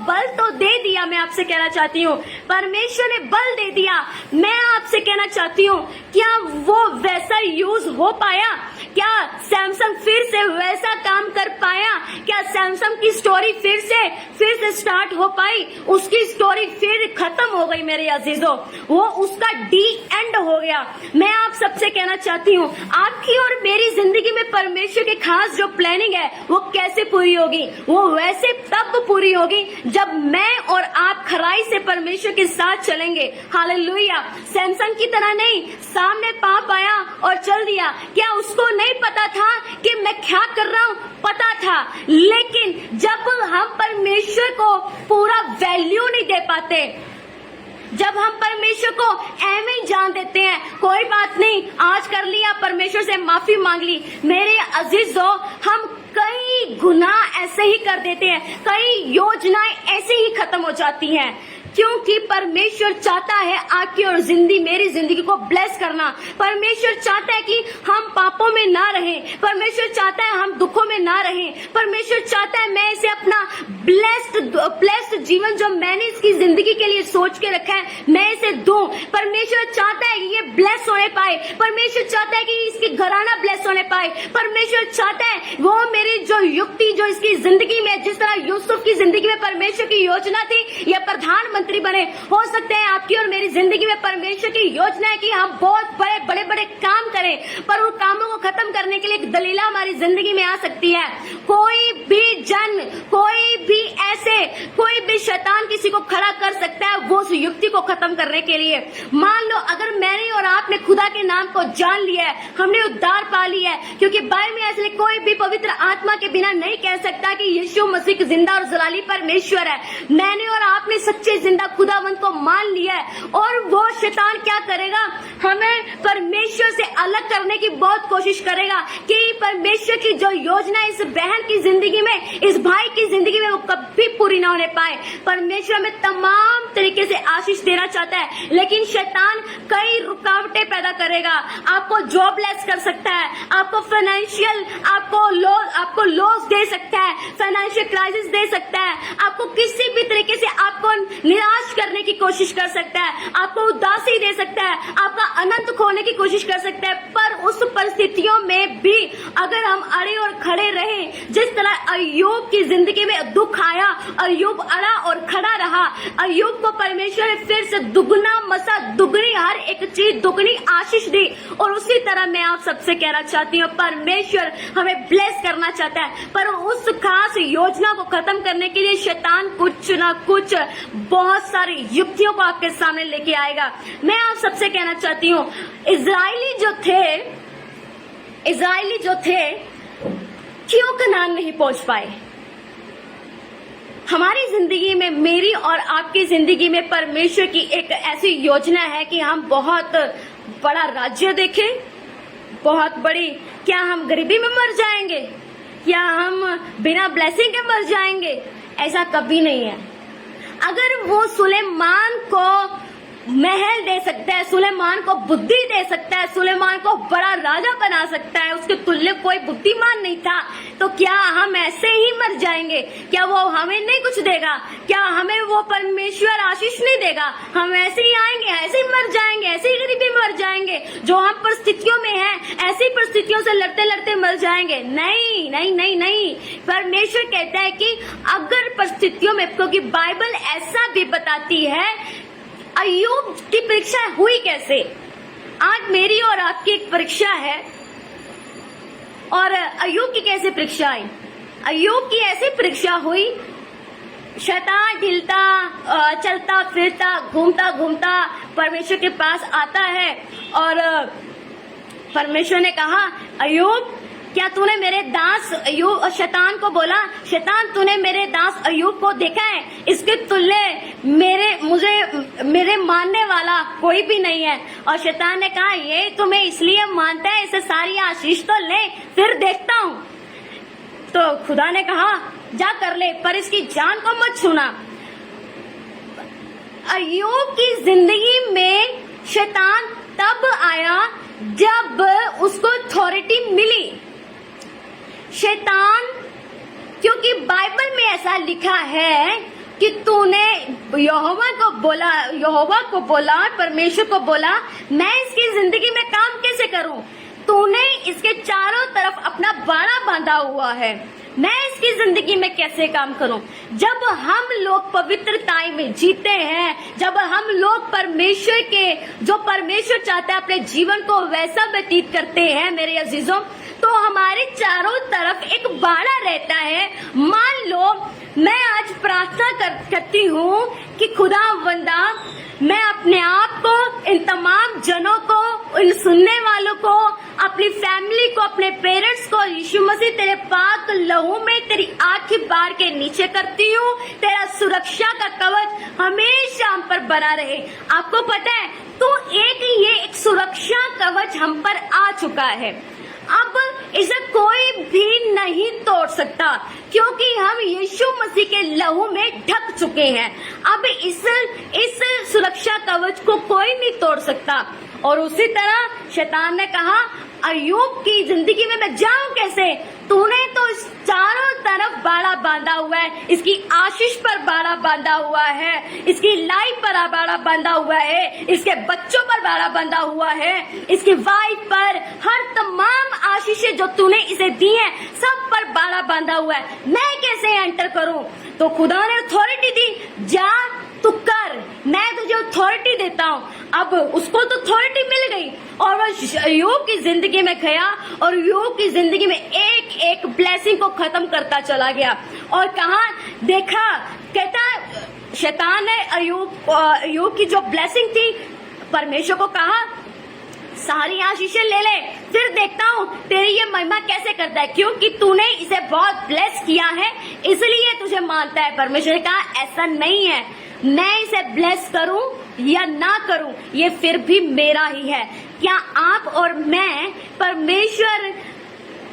बल तो दे दिया। मैं आपसे कहना चाहती हूँ, परमेश्वर ने बल दे दिया। मैं आपसे कहना चाहती हूँ, क्या वो वैसा यूज हो पाया? क्या सैमसन फिर से वैसा काम कर पाया? क्या सैमसन की स्टोरी फिर से स्टार्ट हो पाई? उसकी स्टोरी फिर खत्म हो गई मेरे अजीजों, वो उसका डी एंड हो गया। मैं आप सबसे कहना चाहती हूँ, आपकी और मेरी जिंदगी में परमेश्वर के खास जो प्लानिंग है वो कैसे पूरी होगी? वो वैसे तब पूरी होगी जब मैं और आप खराई से परमेश्वर के साथ चलेंगे। हालेलुया। सैमसन की तरह नहीं, सामने पाप आया और चल दिया। क्या उसको नहीं पता था कि मैं क्या कर रहा हूँ? पता था, लेकिन जब हम परमेश्वर को पूरा वैल्यू नहीं दे पाते, जब हम परमेश्वर को ऐਵੇਂ ही जान देते हैं, कोई बात नहीं, आज कर लिया, परमेश्वर से माफी मांग ली। मेरे अजीजों, हम कई गुनाह ऐसे ही कर देते हैं, कई योजनाएं ऐसे ही खत्म हो जाती हैं, क्योंकि परमेश्वर चाहता है आपकी और मेरी जिंदगी को ब्लेस करना। परमेश्वर चाहता है कि हम पापों में ना रहें, परमेश्वर चाहता है हम दुखों में ना रहें। परमेश्वर चाहता है मैं इसे अपना ब्लेस्ड जीवन जो मैंने इसकी जिंदगी के लिए सोच के रखा है, मैं इसे दूं। परमेश्वर चाहता है कि ये ब्लेस होने पाए, परमेश्वर चाहता है कि इसकी घराना ब्लेस होने पाए। परमेश्वर चाहता है वो मेरी जो युक्ति जो इसकी जिंदगी में, जिस तरह यूसुफ की जिंदगी में परमेश्वर की योजना थी, यह प्रधानमंत्री बने। हो सकते हैं आपकी और मेरी जिंदगी में परमेश्वर की योजना है कि हम बहुत बड़े काम करें, पर उन कामों को खत्म करने के लिए एक दलीला हमारी जिंदगी में आ सकती है। कोई भी शैतान किसी को खड़ा कर सकता है वो उस युक्ति को खत्म करने के लिए। मान लो अगर मैंने और आपने खुदा के नाम को जान लिया है, हमने उद्धार पा लिया है, क्योंकि बाइबल में ऐसे कोई भी पवित्र आत्मा के बिना नहीं कह सकता कि यीशु मसीह जिंदा और जलाली परमेश्वर है। मैंने और आपने सच्चे जिंदा खुदावंत को मान लिया है, और वो शैतान क्या करेगा? हमें परमेश्वर से अलग करने की बहुत कोशिश करेगा कि परमेश्वर की जो योजना इस बहन की जिंदगी में, इस भाई की जिंदगी में, वो कभी पूरी ना होने पाए। परमेश्वर हमें तमाम तरीके से आशीष देना चाहता है, लेकिन शैतान कई रुकावटें पैदा करेगा। आपको जॉबलेस कर सकता है, आपको फाइनेंशियल आपको लॉस दे सकता है, फाइनेंशियल क्राइसिस दे सकता है, आपको किसी भी तरीके से आपको निराश करने की कोशिश कर सकता है, आपको उदासी दे सकता है, आपका आनंद खोने की कोशिश कर सकता है। पर उस परिस्थितियों में भी अगर हम अड़े और खड़े रहे, जिस तरह अय्यूब की जिंदगी में दुख आया, अय्यूब अड़ा और खड़ा रहा, अय्यूब को परमेश्वर ने फिर से दुगना मसा दुगनी हर एक चीज दुगनी आशीष दी। और उसी तरह मैं आप सबसे कहना चाहती हूँ, परमेश्वर हमें ब्लेस करना चाहता है, पर उस खास योजना को खत्म करने के लिए शैतान कुछ ना कुछ बहुत सारी युक्तियों को आपके सामने लेके आएगा। मैं आप सबसे कहना चाहती हूँ, इजरायली जो थे क्यों कनान नहीं पहुंच पाए? हमारी जिंदगी में, मेरी और आपकी जिंदगी में परमेश्वर की एक ऐसी योजना है कि हम बहुत बड़ा राज्य देखें, बहुत बड़ी। क्या हम गरीबी में मर जाएंगे? क्या हम बिना ब्लेसिंग के मर जाएंगे? ऐसा कभी नहीं है। अगर वो सुलेमान को महल दे सकता है, सुलेमान को बुद्धि दे सकता है, सुलेमान को बड़ा राजा बना सकता है, उसके तुल्य कोई बुद्धिमान नहीं था। तो क्या हम ऐसे ही मर जाएंगे? क्या वो हमें नहीं कुछ देगा? क्या हमें वो परमेश्वर आशीष नहीं देगा? हम ऐसे ही आएंगे, ऐसे ही मर जाएंगे, ऐसे ही गरीबी में मर जाएंगे। जो हम परिस्थितियों में हैं, ऐसी परिस्थितियों से लड़ते लड़ते मर जाएंगे? नहीं नहीं नहीं नहीं। परमेश्वर कहता है कि अगर परिस्थितियों में, क्योंकि बाइबल ऐसा भी बताती है, अय्यूब की परीक्षा हुई कैसे? आज मेरी और आपकी एक परीक्षा है, और अय्यूब की कैसे परीक्षा आई? अय्यूब की ऐसी परीक्षा हुई, शैतान ढिलता, चलता फिरता, घूमता घूमता परमेश्वर के पास आता है, और परमेश्वर ने कहा, अय्यूब क्या तूने मेरे दास अय्यूब, और शैतान को बोला, शैतान तूने मेरे दास अय्यूब को देखा है? इसके तुल्य मेरे मानने वाला कोई भी नहीं है। और शैतान ने कहा, ये तुम्हें इसलिए मानता है, इसे सारी आशीष तो ले, फिर देखता हूँ। तो खुदा ने कहा, जा कर ले, पर इसकी जान को मत छूना। अय्यूब की जिंदगी में शैतान तब आया जब उसको अथॉरिटी मिली। शैतान, क्योंकि बाइबल में ऐसा लिखा है कि तूने यहोवा को बोला, परमेश्वर को बोला, मैं इसकी जिंदगी में काम कैसे करूं? तूने इसके चारों तरफ अपना बाड़ा बांधा हुआ है, मैं इसकी जिंदगी में कैसे काम करूं? जब हम लोग पवित्रताई में जीते हैं, जब हम लोग परमेश्वर के, जो परमेश्वर चाहता है अपने जीवन को वैसा व्यतीत करते हैं मेरे अजीजों, तो हमारे चारों तरफ एक बाड़ा रहता है। मान लो मैं आज प्रार्थना करती हूँ कि खुदावंदा, मैं अपने आप को, इन तमाम जनों को, इन सुनने वालों को, अपनी फैमिली को, अपने पेरेंट्स को यीशु मसीह तेरे पाक लहू में तेरी आंखें बार के नीचे करती हूँ। तेरा सुरक्षा का कवच हमेशा हम पर बना रहे। आपको पता है, तो एक सुरक्षा कवच हम पर आ चुका है। अब इसे कोई भी नहीं तोड़ सकता, क्योंकि हम यीशु मसीह के लहू में ढक चुके हैं। अब इस सुरक्षा कवच को कोई नहीं तोड़ सकता। और उसी तरह शैतान ने कहा, अय्यूब की जिंदगी में मैं जाऊं कैसे? तूने तो इस चारों तरफ बाड़ा बांधा हुआ है, इसकी आशीष पर बाड़ा बांधा हुआ है, इसकी लाइफ पर बाड़ा बांधा हुआ है, इसके बच्चों पर बाड़ा बांधा हुआ है, इसकी वाइफ पर, हर तमाम आशीषें जो तूने इसे दी हैं, सब पर बाड़ा बांधा हुआ है। मैं कैसे एंटर करूं? तो खुदा ने अथॉरिटी दी, जा तू कर, मैं तुझे अथॉरिटी देता हूँ। अब उसको तो अथॉरिटी मिल गई, और वह अय्यूब की जिंदगी में गया, और अय्यूब की जिंदगी में एक एक ब्लेसिंग को खत्म करता चला गया। और कहा, देखा, कहता शैतान ने अय्यूब की जो ब्लेसिंग थी, परमेश्वर को कहा, सारी आशीषें ले ले, फिर देखता हूँ तेरी ये महिमा कैसे करता है, क्योंकि तूने इसे बहुत ब्लेस किया है, इसलिए तुझे मानता है। परमेश्वर ने कहा, ऐसा नहीं है, मैं इसे ब्लेस करूं या ना करूं, ये फिर भी मेरा ही है। क्या आप और मैं, परमेश्वर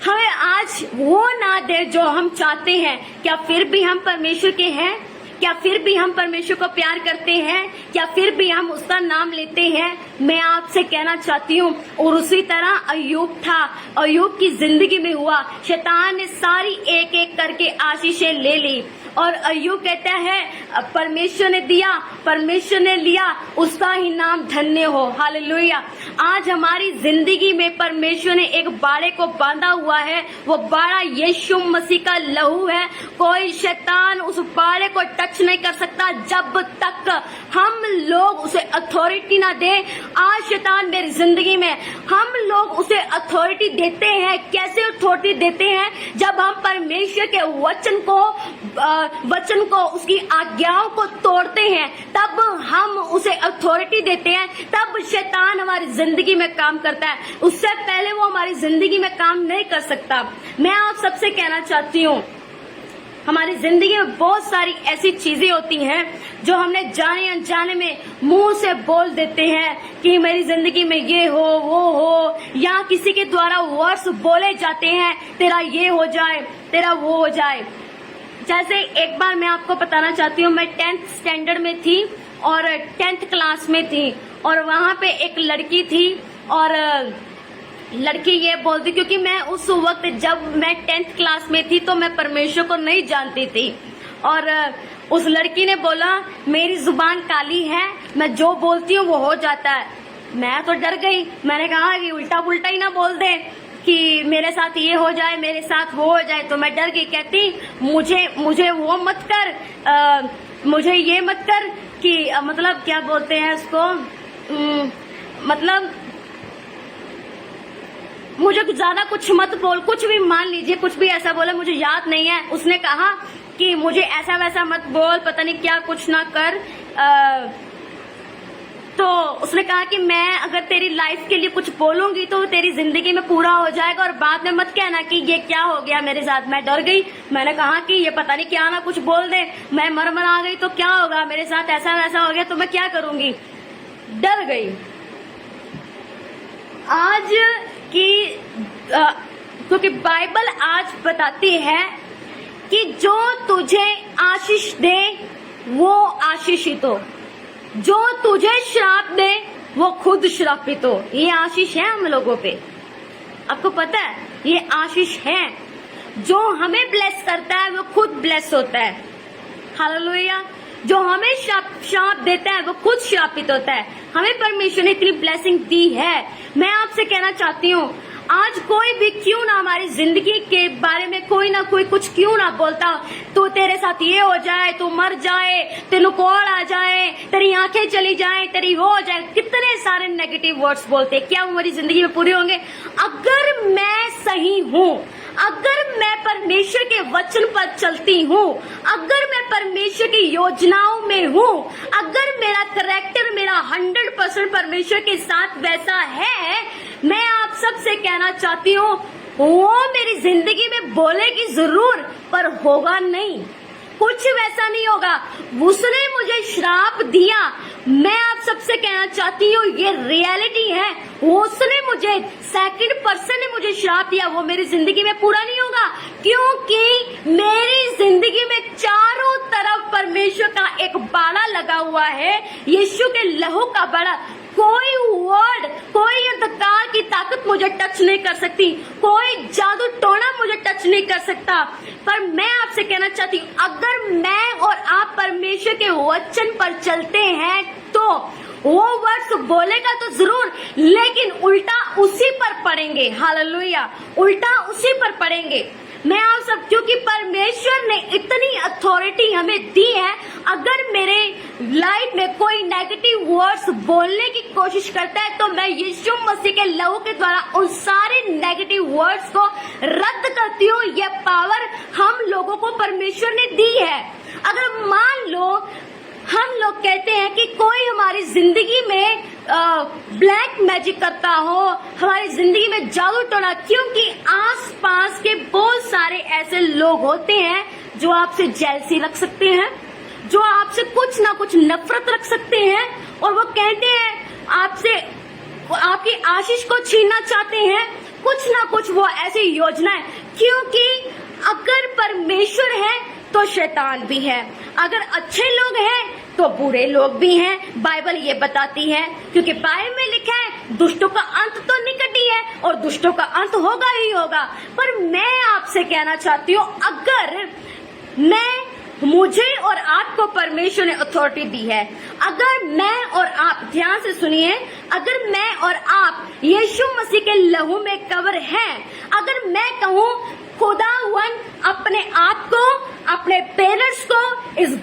हमें आज वो ना दे जो हम चाहते हैं, क्या फिर भी हम परमेश्वर के हैं? क्या फिर भी हम परमेश्वर को प्यार करते हैं? क्या फिर भी हम उसका नाम लेते हैं? मैं आपसे कहना चाहती हूँ, और उसी तरह अय्यूब था, अय्यूब की जिंदगी में हुआ। शैतान ने सारी एक एक करके आशीषें ले ली, और अय्यूब कहता है, परमेश्वर ने दिया, परमेश्वर ने लिया, उसका ही नाम धन्य हो। हालेलुया। आज हमारी जिंदगी में परमेश्वर ने एक बाड़े को बांधा हुआ है, वो बाड़ा यीशु मसीह का लहू है। कोई शैतान उस बाड़े को टच नहीं कर सकता जब तक हम लोग उसे अथॉरिटी ना दे। आज शैतान मेरी जिंदगी में, हम लोग उसे अथॉरिटी देते हैं। कैसे अथॉरिटी देते हैं? जब हम परमेश्वर के वचन को, उसकी आज्ञाओं को तोड़ते हैं, तब हम उसे अथॉरिटी देते हैं, तब शैतान हमारी जिंदगी में काम करता है। उससे पहले वो हमारी जिंदगी में काम नहीं कर सकता। मैं आप सबसे कहना चाहती हूँ, हमारी जिंदगी में बहुत सारी ऐसी चीजें होती हैं जो हमने जाने अनजाने में मुंह से बोल देते हैं कि मेरी जिंदगी में ये हो, वो हो, या किसी के द्वारा वर्ड्स बोले जाते हैं, तेरा ये हो जाए, तेरा वो हो जाए। जैसे एक बार मैं आपको बताना चाहती हूँ, मैं 10th स्टैंडर्ड में थी, और 10th क्लास में थी, और वहां पे एक लड़की थी, और लड़की ये बोलती, क्योंकि मैं उस वक्त जब मैं 10th क्लास में थी तो मैं परमेश्वर को नहीं जानती थी, और उस लड़की ने बोला मेरी जुबान काली है, मैं जो बोलती हूँ वो हो जाता है। मैं तो डर गई, मैंने कहा कि उल्टा पुल्टा ही ना बोल दे कि मेरे साथ ये हो जाए, मेरे साथ वो हो जाए। तो मैं डर गई, कहती मुझे वो मत कर, मुझे ये मत कर कि मतलब क्या बोलते हैं उसको, मतलब मुझे ज्यादा कुछ मत बोल, कुछ भी मान लीजिए, कुछ भी ऐसा बोला, मुझे याद नहीं है। उसने कहा कि मुझे ऐसा वैसा मत बोल, पता नहीं क्या कुछ ना कर। तो उसने कहा कि मैं अगर तेरी लाइफ के लिए कुछ बोलूंगी तो तेरी जिंदगी में पूरा हो जाएगा, और बाद में मत कहना कि ये क्या हो गया मेरे साथ। मैं डर गई, मैंने कहा कि ये पता नहीं क्या ना कुछ बोल दे, मैं मर आ गई तो क्या होगा, मेरे साथ ऐसा वैसा हो गया तो मैं क्या करूंगी। डर गई। आज की क्योंकि बाइबल आज बताती है कि जो तुझे आशीष दे वो आशीषित हो, जो तुझे श्राप दे वो खुद श्रापित हो। ये आशीष है हम लोगों पे, आपको पता है, ये आशीष है। जो हमें ब्लेस करता है वो खुद ब्लेस होता है। हालेलुया। जो हमें श्राप देता है वो खुद श्रापित होता है। हमें परमेश्वर ने इतनी ब्लेसिंग दी है। मैं आपसे कहना चाहती हूँ, आज कोई भी क्यों ना हमारी जिंदगी के बारे में कोई ना कोई कुछ क्यों ना बोलता, तो तेरे साथ ये हो जाए, तू मर जाए, तेनू कोड़ आ जाए, तेरी आंखें चली जाए, तेरी वो हो जाए, कितने सारे नेगेटिव वर्ड्स बोलते, क्या वो हमारी जिंदगी में पूरे होंगे? अगर मैं सही हूँ, अगर मैं परमेश्वर के वचन पर चलती हूँ, अगर मैं परमेश्वर की योजनाओं में हूँ, अगर मेरा करैक्टर मेरा 100% परमेश्वर के साथ वैसा है, मैं आप सबसे कहना चाहती हूँ वो मेरी जिंदगी में बोलेगी जरूर, पर होगा नहीं, कुछ वैसा नहीं होगा। उसने मुझे श्राप दिया, मैं आप सबसे कहना चाहती हूँ ये रियलिटी है। उसने मुझे सेकंड पर्सन ने मुझे श्राप दिया, वो मेरी जिंदगी में पूरा नहीं होगा, क्योंकि मेरी जिंदगी में चारों तरफ परमेश्वर का एक बाड़ा लगा हुआ है, यीशु के लहू का बाड़ा। कोई वर्ड, कोई अंधकार की ताकत मुझे टच नहीं कर सकती, कोई जादू टोना मुझे टच नहीं कर सकता। पर मैं आपसे कहना चाहती हूँ, अगर मैं और आप परमेश्वर के वचन पर चलते हैं तो वो वर्ड्स बोलेगा तो जरूर, लेकिन उल्टा उसी पर पड़ेंगे। हालेलुया, उल्टा उसी पर पड़ेंगे। मैं आप सब, क्योंकि परमेश्वर ने इतनी अथॉरिटी हमें दी है, अगर मेरे लाइफ में कोई नेगेटिव वर्ड्स बोलने की कोशिश करता है तो मैं यीशु मसीह के लहू के द्वारा उन सारे नेगेटिव वर्ड्स को रद्द करती हूँ। ये पावर हम लोगों को परमेश्वर ने दी है। अगर मान लो हम लोग कहते हैं कि कोई हमारी जिंदगी में ब्लैक मैजिक करता हो, हमारी जिंदगी में जादू टोना, क्योंकि आसपास के बहुत सारे ऐसे लोग होते हैं जो आपसे जेलसी रख सकते हैं, जो आपसे कुछ ना कुछ नफरत रख सकते हैं, और वो कहते हैं आपसे, आपकी आशीष को छीनना चाहते हैं, कुछ ना कुछ वो ऐसी योजनाएं। क्योंकि अगर परमेश्वर है तो शैतान भी है, अगर अच्छे लोग हैं तो बुरे लोग भी हैं। बाइबल ये बताती है, क्योंकि बाइबल में लिखा है दुष्टों का अंत तो निकट ही है, और दुष्टों का अंत होगा ही होगा। पर मैं आपसे कहना चाहती हूँ, अगर मुझे और आपको परमेश्वर ने अथॉरिटी दी है, अगर मैं और आप, ध्यान से सुनिए, अगर मैं और आप यीशु मसीह के लहू में कवर हैं, अगर मैं कहूँ खुदावन अपने आप को, अपने पेरेंट्स को, इस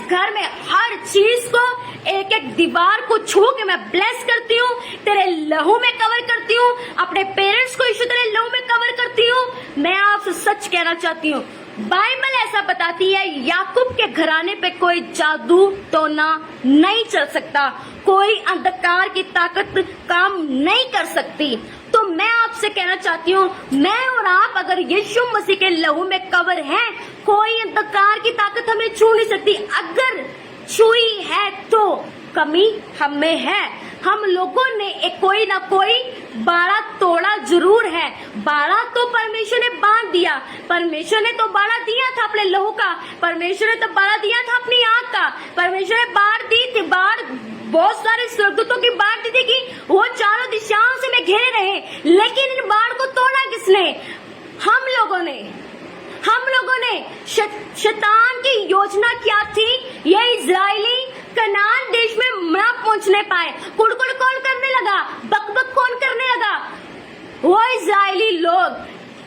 घर में हर चीज को, एक एक दीवार को छू के मैं ब्लेस करती हूँ, तेरे लहू में कवर करती हूँ, अपने पेरेंट्स को यीशु तेरे लहू में कवर करती हूँ। मैं आपसे सच कहना चाहती हूँ, बाइबल ऐसा बताती है, याकूब के घराने पे कोई जादू टोना नहीं चल सकता, कोई अंधकार की ताकत काम नहीं कर सकती। तो मैं आपसे कहना चाहती हूँ, मैं और आप अगर यीशु मसीह के लहू में कवर हैं, कोई अंधकार की ताकत हमें छू नहीं सकती। अगर छुई है तो कमी हम में है, हम लोगों ने एक कोई ना कोई बाड़ा तोड़ा जरूर है। बाड़ा तो परमेश्वर ने बांध दिया? परमेश्वर ने तो बाढ़ दिया था अपने लहू का, परमेश्वर ने तो बाढ़ दिया था अपनी आंख का, परमेश्वर ने बाढ़ दी थी, बाढ़ बहुत सारे स्वर्गदूतों की बाढ़ दी थी कि वो चारों दिशाओं से में घेरे रहे, लेकिन इन बाढ़ को तोड़ा किसने? हम लोगों ने। शैतान की योजना क्या थी? ये इजरायली कनान देश में ना पहुंचने पाए। कुड़कुड़ कौन करने लगा? बकबक कौन करने लगा? वो इजरायली लोग,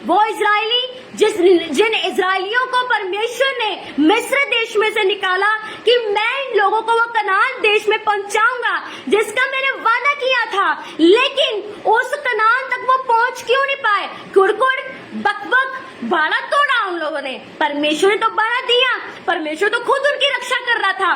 वो इजरायली जिन इजरायलियों को परमेश्वर ने मिस्र देश में से निकाला कि मैं इन लोगों को वो कनान देश में पहुंचाऊंगा जिसका मैंने वादा किया था, लेकिन उस कनान तक वो पहुंच क्यों नहीं पाए? कुड़कुड़ बकबक बाड़ा तोड़ा उन लोगों ने। परमेश्वर ने तो बाड़ा दिया, परमेश्वर तो खुद उनकी रक्षा कर रहा था।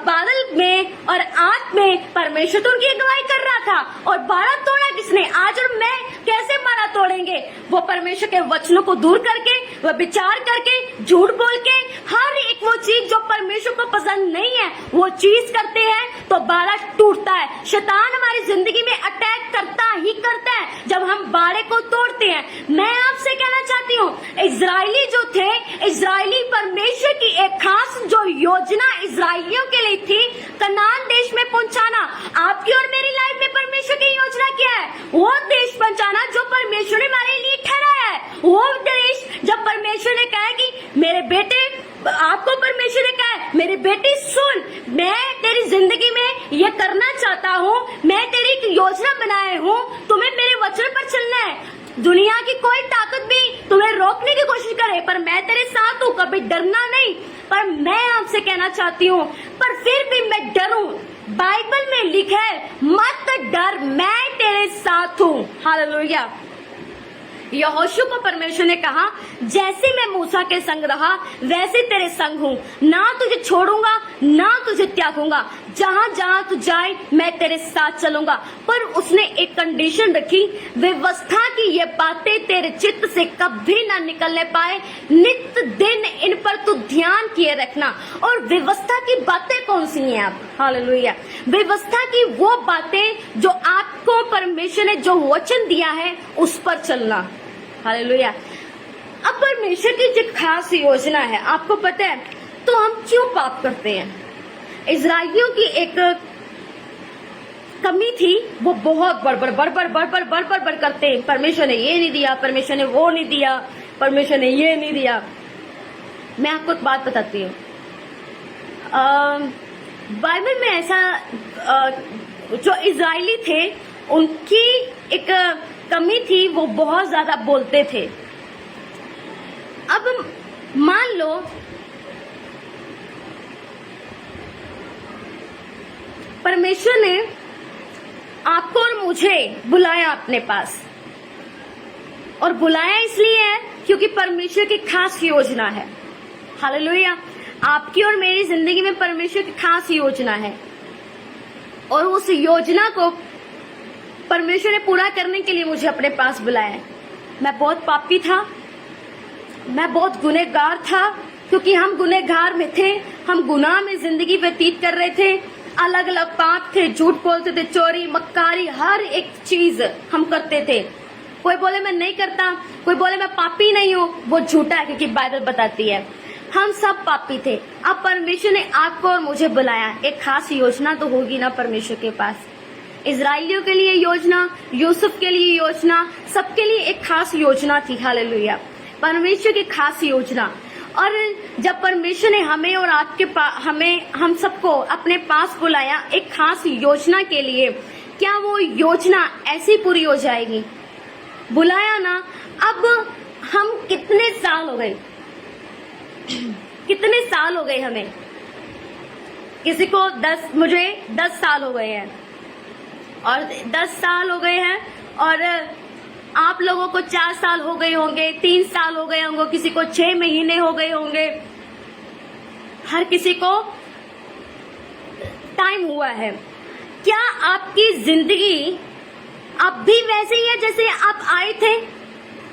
बादल में और आग में परमेश्वर तो उनकी अगुवाई कर रहा था, और बाड़ा तोड़ा किसने? आज और मैं कैसे बाड़ा तोड़ेंगे? वो परमेश्वर के वचनों को दूर करके, वह विचार करके, झूठ बोल के, हर एक वो चीज जो परमेश्वर को पसंद नहीं है वो चीज करते हैं, तो बाड़ा टूटता है। शैतान हमारी जिंदगी में अटैक करता ही करता है जब हम बाड़े को तोड़ते हैं। मैं आपसे कहना चाहती हूँ, इजरायली जो थे, इजरायली परमेश्वर की एक खास जो योजना इजरायलियों के लिए थी, कनान देश में पहुंचाना। आपकी और मेरी लाइफ में परमेश्वर की योजना क्या है? वो देश पहुंचाना जो परमेश्वर ने हमारे लिए ठहराया है। वो देश जब परमेश्वर ने कहा कि मेरे बेटे, आपको परमेश्वर ने कहा है मेरी बेटी सुन, मैं तेरी जिंदगी में ये करना चाहता हूँ, मैं तेरी एक योजना बनाया हूँ, तुम्हें मेरे वचन पर चलना है। दुनिया की कोई ताकत भी तुम्हें रोकने की कोशिश करे, पर मैं तेरे साथ हूँ, कभी डरना नहीं। पर मैं आपसे कहना चाहती हूँ, पर फिर भी मैं डरूं, बाइबल में लिखा है मत डर, मैं तेरे साथ हूँ। हालेलुया। यहोशू को परमेश्वर ने कहा, जैसे मैं मूसा के संग रहा वैसे तेरे संग हूँ, ना तुझे छोड़ूंगा ना तुझे त्यागूंगा, जहाँ जहाँ तू जाए मैं तेरे साथ चलूंगा। पर उसने एक कंडीशन रखी, व्यवस्था की ये बातें तेरे चित्त से कभी ना निकलने पाए, नित्य दिन इन पर तू ध्यान किए रखना। और व्यवस्था की बातें कौन सी हैं आप? हालेलुया। व्यवस्था की वो बातें जो आपको परमेश्वर ने जो वचन दिया है उस पर चलना। हालेलुया। अब परमेश्वर की जो खास योजना है, आपको पता है तो हम क्यों पाप करते हैं? इजराइलियों की एक कमी थी, वो बहुत बड़बड़ करते हैं। परमेश्वर ने ये नहीं दिया, परमेश्वर ने वो नहीं दिया, परमेश्वर ने ये नहीं दिया। मैं आपको एक बात बताती हूँ, बाइबल में ऐसा जो इजराइली थे उनकी एक कमी थी, वो बहुत ज्यादा बोलते थे। अब मान लो परमेश्वर ने आपको और मुझे बुलाया अपने पास, और बुलाया इसलिए है क्योंकि परमेश्वर की खास योजना है। हालेलुया। आपकी और मेरी जिंदगी में परमेश्वर की खास योजना है, और उस योजना को परमेश्वर ने पूरा करने के लिए मुझे अपने पास बुलाया है। मैं बहुत पापी था, मैं बहुत गुनहगार था, क्योंकि हम गुनहगार में थे, हम गुनाह में जिंदगी व्यतीत कर रहे थे, अलग अलग पाप थे, झूठ बोलते थे, चोरी मक्कारी, हर एक चीज हम करते थे। कोई बोले मैं नहीं करता, कोई बोले मैं पापी नहीं हूँ, वो झूठा है, क्योंकि बाइबल बताती है हम सब पापी थे। अब परमेश्वर ने आपको और मुझे बुलाया, एक खास योजना तो होगी ना परमेश्वर के पास। इजराइलियों के लिए योजना, यूसुफ के लिए योजना, सबके लिए एक खास योजना थी। हालेलुया। परमेश्वर की खास योजना। और जब परमेश्वर ने हमें और आपके हम सबको अपने पास बुलाया एक खास योजना के लिए, क्या वो योजना ऐसी पूरी हो जाएगी? बुलाया ना। अब हम कितने साल हो गए, कितने साल हो गए हमें? किसी को मुझे 10 साल हो गए हैं, और 10 साल हो गए हैं, और आप लोगों को 4 साल हो गए होंगे, 3 साल हो गए होंगे, किसी को 6 महीने हो गए होंगे, हर किसी को टाइम हुआ है। क्या आपकी जिंदगी अब भी वैसे ही है जैसे आप आए थे?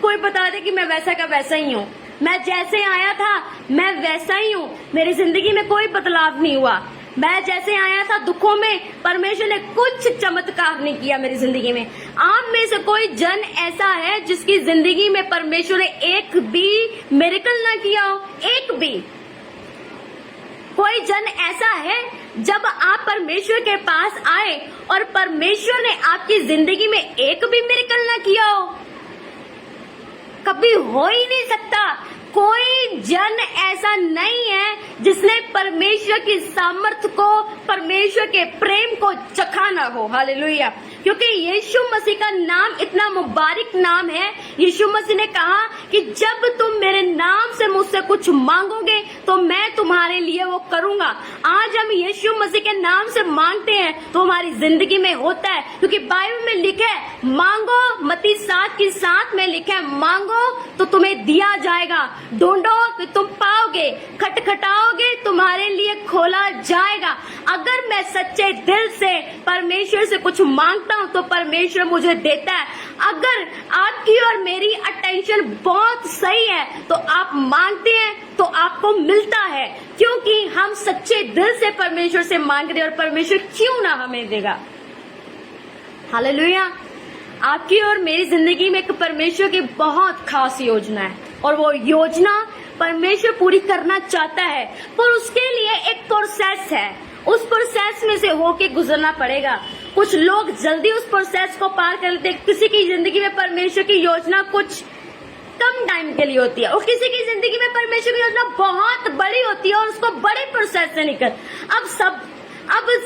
कोई बता दे कि मैं वैसा का वैसा ही हूँ, मैं जैसे आया था मैं वैसा ही हूँ, मेरी जिंदगी में कोई बदलाव नहीं हुआ। मैं जैसे आया था दुखों में, परमेश्वर ने कुछ चमत्कार नहीं किया मेरी जिंदगी में। आप में से कोई जन ऐसा है जिसकी जिंदगी में परमेश्वर ने एक भी मिरेकल ना किया हो? एक भी कोई जन ऐसा है जब आप परमेश्वर के पास आए और परमेश्वर ने आपकी जिंदगी में एक भी मिरेकल ना किया हो? कभी हो ही नहीं सकता। कोई जन ऐसा नहीं है जिसने परमेश्वर की सामर्थ को, परमेश्वर के प्रेम को चखा ना हो। हालेलुया। क्योंकि यीशु मसीह का नाम इतना मुबारक नाम है। यीशु मसीह ने कहा कि जब तुम मेरे नाम से मुझसे कुछ मांगोगे तो मैं तुम्हारे लिए वो करूंगा। आज हम यीशु मसीह के नाम से मांगते हैं तो हमारी जिंदगी में होता है, क्योंकि बाइबल में लिखा है मांगो, मत्ती 7:7 में लिखा है मांगो तो तुम्हें दिया जाएगा, ढूंढो तो तुम पाओगे, खटखटाओगे तुम्हारे लिए खोला जाएगा। अगर मैं सच्चे दिल से परमेश्वर से कुछ मांगता हूँ तो परमेश्वर मुझे देता है। अगर आपकी और मेरी अटेंशन बहुत सही है तो आप मांगते हैं तो आपको मिलता है, क्योंकि हम सच्चे दिल से परमेश्वर से मांग रहे हैं और परमेश्वर क्यों ना हमें देगा। हालेलुया। आपकी और मेरी जिंदगी में एक परमेश्वर की बहुत खास योजना है और वो योजना परमेश्वर पूरी करना चाहता है, पर उसके लिए एक प्रोसेस है। उस प्रोसेस में से होके गुजरना पड़ेगा। कुछ लोग जल्दी उस प्रोसेस को पार कर लेते हैं। किसी की जिंदगी में परमेश्वर की योजना कुछ कम टाइम के लिए होती है और किसी की जिंदगी में परमेश्वर की योजना बहुत बड़ी होती है और उसको बड़े प्रोसेस से निकल। अब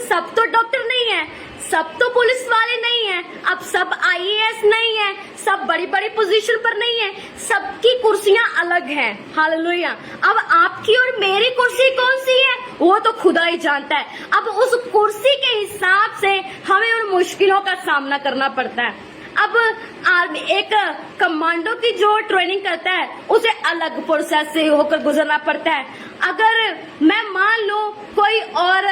सब तो डॉक्टर नहीं है, सब तो पुलिस वाले नहीं है, अब सब IAS नहीं है, सब बड़ी बड़ी पोजीशन पर नहीं है, सबकी कुर्सियां अलग हैं। हालेलुया। अब आपकी और मेरी कुर्सी कौन सी है वो तो खुदा ही जानता है। अब उस कुर्सी के हिसाब से हमें उन मुश्किलों का सामना करना पड़ता है। अब एक कमांडो की जो ट्रेनिंग करता है उसे अलग प्रोसेस से होकर गुजरना पड़ता है। अगर मैं मान लो कोई और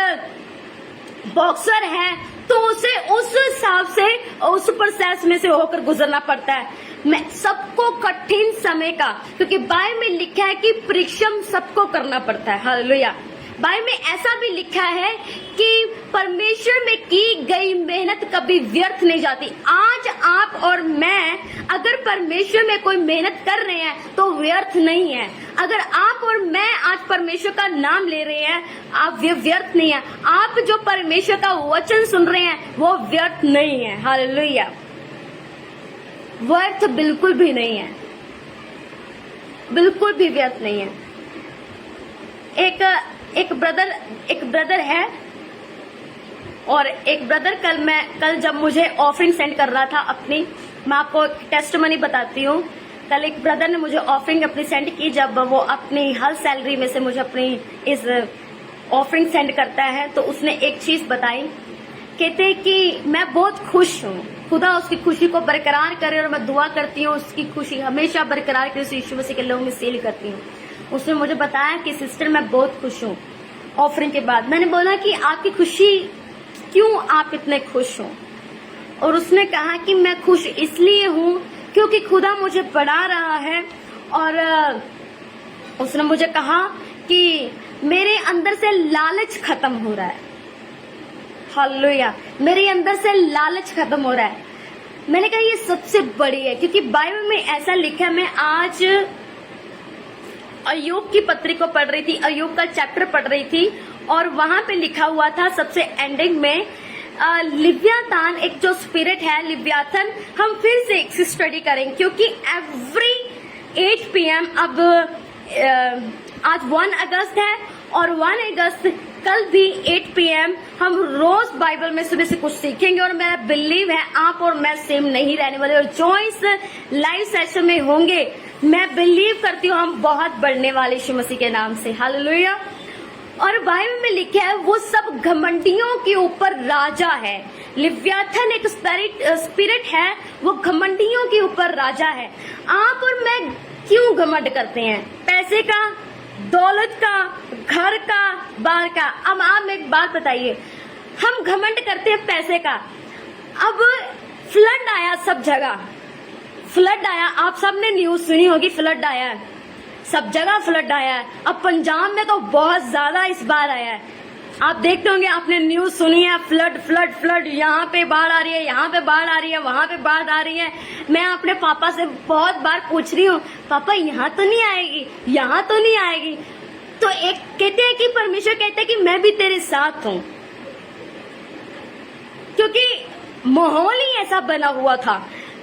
बॉक्सर है तो उसे उस हिसाब से उस प्रोसेस में से होकर गुजरना पड़ता है। मैं सबको कठिन समय का, क्योंकि बाइबल में लिखा है कि परिश्रम सबको करना पड़ता है। हालेलुया। बाइबल में ऐसा भी लिखा है कि परमेश्वर में की गई मेहनत कभी व्यर्थ नहीं जाती। आज आप और मैं अगर परमेश्वर में कोई मेहनत कर रहे हैं तो व्यर्थ नहीं है। अगर आप और मैं आज परमेश्वर का नाम ले रहे हैं, आप व्यर्थ नहीं है। आप जो परमेश्वर का वचन सुन रहे हैं वो व्यर्थ नहीं है। हालेलुया। व्यर्थ बिल्कुल भी नहीं है, बिल्कुल भी व्यर्थ नहीं है। एक ब्रदर है और एक ब्रदर कल जब मुझे ऑफरिंग सेंड कर रहा था अपनी, मैं आपको टेस्टमनी बताती हूँ। कल एक ब्रदर ने मुझे ऑफरिंग अपनी सेंड की, जब वो अपनी हर सैलरी में से मुझे अपनी इस ऑफरिंग सेंड करता है तो उसने एक चीज बताई। कहते कि मैं बहुत खुश हूँ, खुदा उसकी खुशी को बरकरार करे और मैं दुआ करती हूँ उसकी खुशी हमेशा बरकरार करे, उस यीशु मसीह के लोगों में सील करती हूँ। उसने मुझे बताया कि सिस्टर मैं बहुत खुश हूँ ऑफरिंग के बाद। मैंने बोला कि आपकी खुशी क्यों, आप इतने खुश हो? और उसने कहा कि मैं खुश इसलिए हूँ क्योंकि खुदा मुझे पढ़ा रहा है और उसने मुझे कहा कि मेरे अंदर से लालच खत्म हो रहा है। हालेलुया। मेरे अंदर से लालच खत्म हो रहा है। मैंने कहा ये सबसे बड़ी है, क्योंकि बाइबल में ऐसा लिखा है। मैं आज अय्यूब की पत्री को पढ़ रही थी, अय्यूब का चैप्टर पढ़ रही थी और वहां पे लिखा हुआ था सबसे एंडिंग में लिव्यातान, एक जो स्पिरिट है लिव्याथन, हम फिर से एक स्टडी करेंगे, क्योंकि एवरी 8 PM अब आज 1 अगस्त है और 1 अगस्त कल भी 8 PM हम रोज बाइबल में सुबह से कुछ सीखेंगे और मेरा बिलीव है आप और मैं सेम नहीं रहने वाले, और जो इस लाइव सेशन में होंगे मैं बिलीव करती हूँ हम बहुत बढ़ने वाले यीशु मसीह के नाम से। हालेलुया। और बाइबल में लिखा है वो सब घमंडियों के ऊपर राजा है। लिव्याथन एक स्पिरिट है, वो घमंडियों के ऊपर राजा है। आप और मैं क्यों घमंड करते हैं? पैसे का, दौलत का, घर का, बाहर का। अब आप एक बात बताइए, हम घमंड करते हैं पैसे का। अब फ्लड आया सब जगह, फ्लड आया, आप सबने न्यूज सुनी होगी, फ्लड आया है सब जगह, फ्लड आया है। अब पंजाब में तो बहुत ज्यादा इस बार आया है आप देखते होंगे, आपने न्यूज सुनी है, फ्लड फ्लड फ्लड, यहाँ पे बाढ़ आ रही है, यहाँ पे बाढ़ आ रही है, वहां पे बाढ़ आ रही है। मैं अपने पापा से बहुत बार पूछ रही हूँ, पापा यहाँ तो नहीं आएगी, यहाँ तो नहीं आएगी। तो एक कहते हैं कि परमेश्वर कहते हैं कि मैं भी तेरे साथ हूँ, क्योंकि माहौल ही ऐसा बना हुआ था।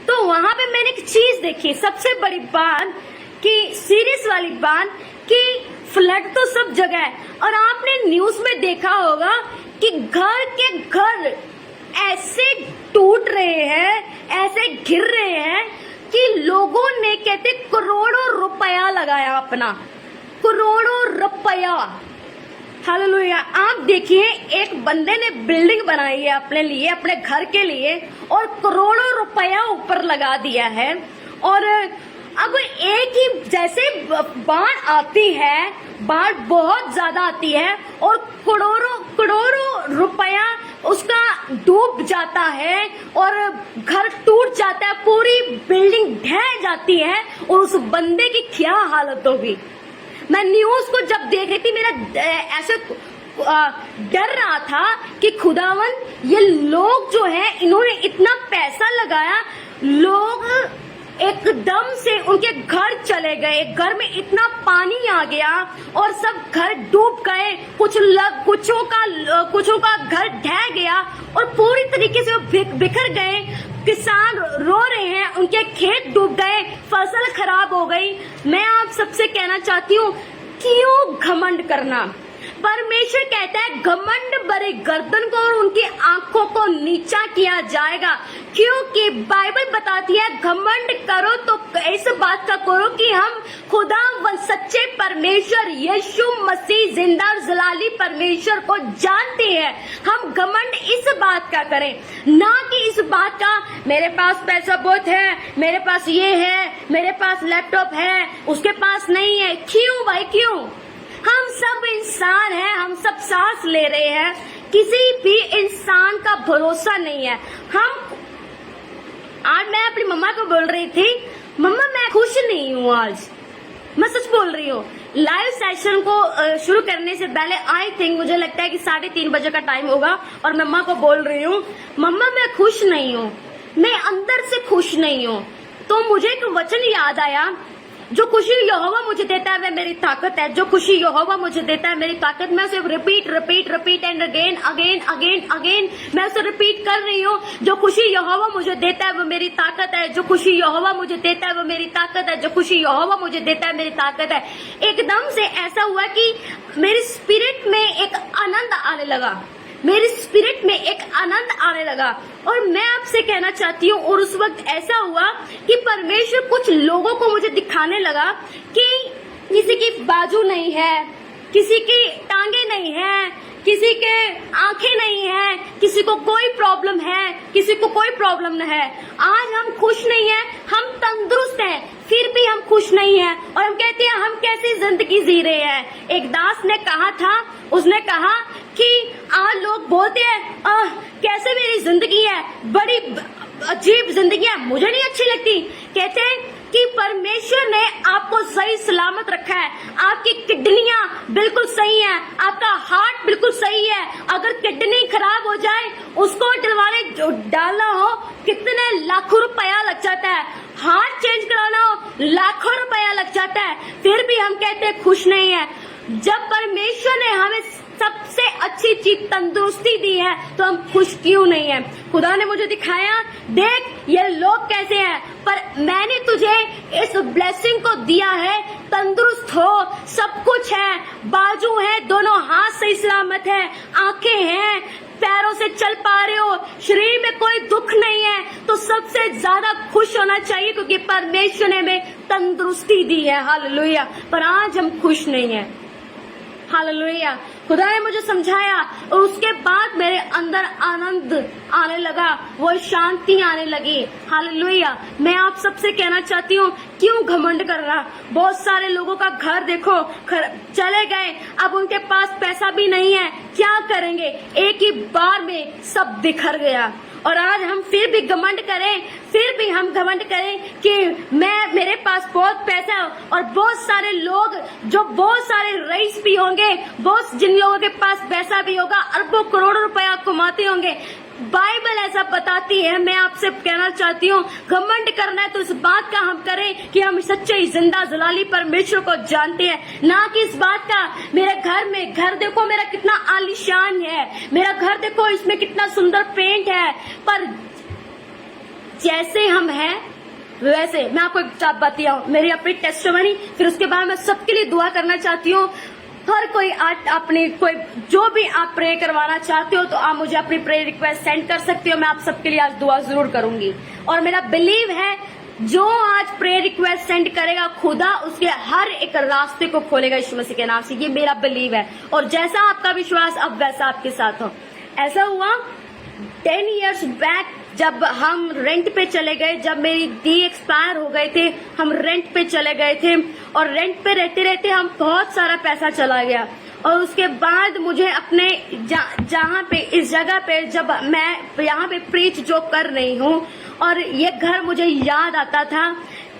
तो वहां पे मैंने एक चीज देखी, सबसे बड़ी बात कि सीरियस वाली बात कि फ्लड तो सब जगह है, और आपने न्यूज में देखा होगा कि घर के घर ऐसे टूट रहे हैं, ऐसे गिर रहे हैं कि लोगों ने कहते करोड़ों रुपया लगाया, अपना करोड़ों रुपया। हालेलुया। आप देखिए, एक बंदे ने बिल्डिंग बनाई है अपने लिए, अपने घर के लिए, और करोड़ों रुपया ऊपर लगा दिया है। और अब एक ही जैसे बाढ़ आती है, बाढ़ बहुत ज्यादा आती है, और करोड़ों करोड़ों रुपया उसका डूब जाता है, और घर टूट जाता है, पूरी बिल्डिंग ढह जाती है, और उस बंदे की क्या हालत होगी। मैं न्यूज को जब देख रही थी, मेरा ऐसे डर रहा था कि खुदावन, ये लोग जो है, इन्होंने इतना पैसा लगाया, लोग एकदम से उनके घर चले गए, घर में इतना पानी आ गया और सब घर डूब गए, कुछों का घर ढह गया और पूरी तरीके से बिखर गए। किसान रो रहे हैं, उनके खेत डूब गए, फसल खराब हो गई। मैं आप सबसे कहना चाहती हूँ, क्यों घमंड करना। परमेश्वर कहता है घमंड भरे गर्दन को और उनकी आंखों को नीचा किया जाएगा, क्योंकि बाइबल बताती है घमंड करो तो इस बात का करो कि हम खुदा व सच्चे परमेश्वर यीशु मसीह जिंदा और जलाली परमेश्वर को जानते हैं। हम घमंड इस बात का करें, ना कि इस बात का मेरे पास पैसा बहुत है, मेरे पास ये है, मेरे पास लैपटॉप है, उसके पास नहीं है। क्यों भाई, क्यों? हम सब इंसान हैं, हम सब सांस ले रहे हैं, किसी भी इंसान का भरोसा नहीं है। आज मैं अपनी मम्मा को बोल रही थी, मम्मा मैं खुश नहीं हूँ आज, मैं सच बोल रही हूँ। लाइव सेशन को शुरू करने से पहले आई थिंक मुझे लगता है कि 3:30 बजे का टाइम होगा, और मम्मा को बोल रही हूँ, मम्मा मैं खुश नहीं हूँ, मैं अंदर से खुश नहीं हूँ। तो मुझे एक वचन याद आया, जो खुशी यहोवा मुझे देता है वह मेरी ताकत है, जो खुशी यहोवा मुझे देता है मेरी ताकत। मैं उसे रिपीट एंड अगेन मैं उसे रिपीट कर रही हूँ। जो खुशी यहोवा मुझे देता है वो मेरी ताकत है, जो खुशी यहोवा मुझे देता है वो मेरी ताकत है, जो खुशी यहोवा मुझे देता है मेरी ताकत है। एकदम से ऐसा हुआ कि मेरी स्पिरिट में एक आनंद आने लगा, मेरी स्पिरिट में एक आनंद आने लगा। और मैं आपसे कहना चाहती हूँ, और उस वक्त ऐसा हुआ कि परमेश्वर कुछ लोगों को मुझे दिखाने लगा कि किसी की बाजू नहीं है, किसी की टांगे नहीं है, किसी के आंखें नहीं है, किसी को कोई प्रॉब्लम है, किसी को कोई प्रॉब्लम नहीं है। आज हम खुश नहीं है, हम तंदुरुस्त हैं, फिर भी हम खुश नहीं है, और हम कहते हैं हम कैसी जिंदगी जी रहे हैं। एक दास ने कहा था, उसने कहा कि आज लोग बोलते हैं कैसे मेरी जिंदगी है, बड़ी अजीब जिंदगी है, मुझे नहीं अच्छी लगती। कहते हैं कि परमेश्वर ने आपको सही सलामत रखा है, आपकी किडनियां बिल्कुल सही हैं, आपका हार्ट बिल्कुल सही है। अगर किडनी खराब हो जाए, उसको डालना हो कितने लाखों रुपया लग जाता है, हार्ट चेंज कराना हो लाखों रुपया लग जाता है, फिर भी हम कहते हैं खुश नहीं है। जब परमेश्वर ने हमें सबसे अच्छी चीज तंदुरुस्ती दी है तो हम खुश क्यों नहीं है। खुदा ने मुझे दिखाया, देख ये लोग कैसे हैं, पर मैंने तुझे इस ब्लेसिंग को दिया है, तंदुरुस्त हो, सब कुछ है, बाजू है, दोनों हाथ सही सलामत है, आंखें हैं, पैरों से चल पा रहे हो, शरीर में कोई दुख नहीं है, तो सबसे ज्यादा खुश होना चाहिए, क्योंकि परमेश्वर ने हमें तंदुरुस्ती दी है। हालेलुया। पर आज हम खुश नहीं है। हालेलुया। खुदा ने मुझे समझाया, और उसके बाद मेरे अंदर आनंद आने लगा, वो शांति आने लगी। हालेलुया। मैं आप सबसे कहना चाहती हूँ, क्यों घमंड कर रहा। बहुत सारे लोगों का घर देखो चले गए, अब उनके पास पैसा भी नहीं है, क्या करेंगे, एक ही बार में सब बिखर गया। और आज हम फिर भी घमंड करें, फिर भी हम घमंड करें कि मेरे पास बहुत पैसा और बहुत सारे लोग जो बहुत सारे रईस भी होंगे, बहुत जिन लोगों के पास पैसा भी होगा, अरबों करोड़ों रुपया कमाते होंगे। बाइबल ऐसा बताती है। मैं आपसे कहना चाहती हूँ, घमंड करना है तो इस बात का हम करें कि हम सच्चे जिंदा जलाली परमेश्वर को जानते हैं, ना कि इस बात का मेरे घर में, घर देखो मेरा कितना आलीशान है, मेरा घर देखो इसमें कितना सुंदर पेंट है, पर जैसे हम हैं वैसे। मैं आपको एक बात बताऊं, मेरी अपनी टेस्टिमनी, फिर उसके बाद मैं सबके लिए दुआ करना चाहती हूँ। हर कोई अपनी कोई जो भी आप प्रे करवाना चाहते हो तो आप मुझे अपनी प्रे रिक्वेस्ट सेंड कर सकते हो। मैं आप सबके लिए आज दुआ जरूर करूंगी और मेरा बिलीव है जो आज प्रे रिक्वेस्ट सेंड करेगा खुदा उसके हर एक रास्ते को खोलेगा यीशु मसीह के नाम से। ये मेरा बिलीव है और जैसा आपका विश्वास अब वैसा आपके साथ हो। ऐसा हुआ 10 years बैक जब हम रेंट पे चले गए, जब मेरी दी एक्सपायर हो गए थे, हम रेंट पे चले गए थे और रेंट पे रहते रहते हम बहुत सारा पैसा चला गया। और उसके बाद मुझे अपने जहाँ पे इस जगह पे जब मैं यहाँ पे प्रीच जो कर रही हूँ और ये घर मुझे याद आता था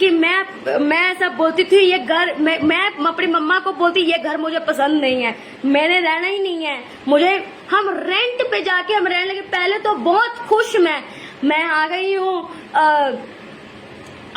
कि मैं ऐसा बोलती थी, ये घर मैं अपनी मम्मा को बोलती ये घर मुझे पसंद नहीं है, मैंने रहना ही नहीं है मुझे। हम रेंट पे जाके हम रहने लगे। पहले तो बहुत खुश मैं आ गई हूँ,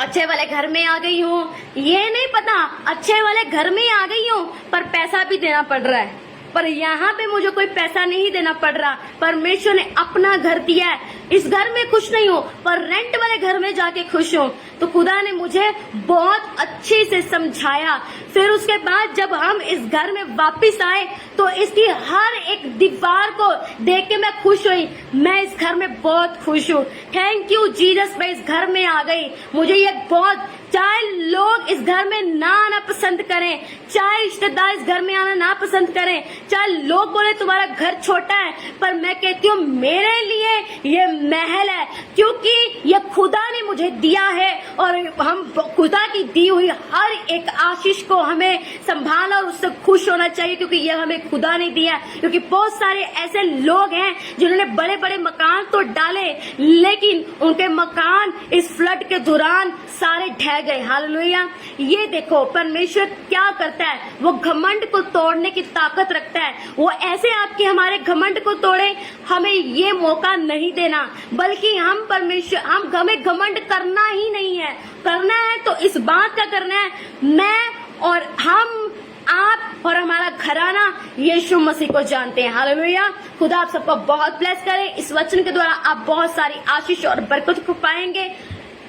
अच्छे वाले घर में आ गई हूँ, ये नहीं पता अच्छे वाले घर में आ गई हूँ पर पैसा भी देना पड़ रहा है। पर यहाँ पे मुझे कोई पैसा नहीं देना पड़ रहा, परमेश्वर ने अपना घर दिया है। इस घर में खुश नहीं हूँ पर रेंट वाले घर में जाके खुश हूँ। तो खुदा ने मुझे बहुत अच्छे से समझाया। फिर उसके बाद जब हम इस घर में वापस आए तो इसकी हर एक दीवार को देख के मैं खुश हुई। मैं इस घर में बहुत खुश हूँ। थैंक यू जीसस, मैं इस घर में आ गई। मुझे ये बहुत, चाहे लोग इस घर में ना आना पसंद करें, चाहे रिश्तेदार इस घर में आना ना पसंद करें, चाहे लोग बोले तुम्हारा घर छोटा है, पर मैं कहती हूँ मेरे लिए ये महल है, क्योंकि ये खुदा ने मुझे दिया है। और हम खुदा की दी हुई हर एक आशीष को हमें संभाला और उससे खुश होना चाहिए, क्योंकि ये हमें खुदा ने दिया। क्योंकि बहुत सारे ऐसे लोग हैं जिन्होंने बड़े बड़े मकान तो डाले, लेकिन उनके मकान इस फ्लड के दौरान सारे ढह गए। हालेलुया। ये देखो परमेश्वर क्या करता है, वो घमंड को तोड़ने की ताकत रखता है। वो ऐसे आपके हमारे घमंड को तोड़े, हमें ये मौका नहीं देना, बल्कि हम परमेश्वर हमें घमंड करना ही नहीं है। करना है तो इस बात का करना है, मैं और हम, आप और हमारा घराना यीशु मसीह को जानते हैं। हालेलुया। खुदा आप सबको बहुत ब्लेस करे। इस वचन के द्वारा आप बहुत सारी आशीष और बरकत को पाएंगे।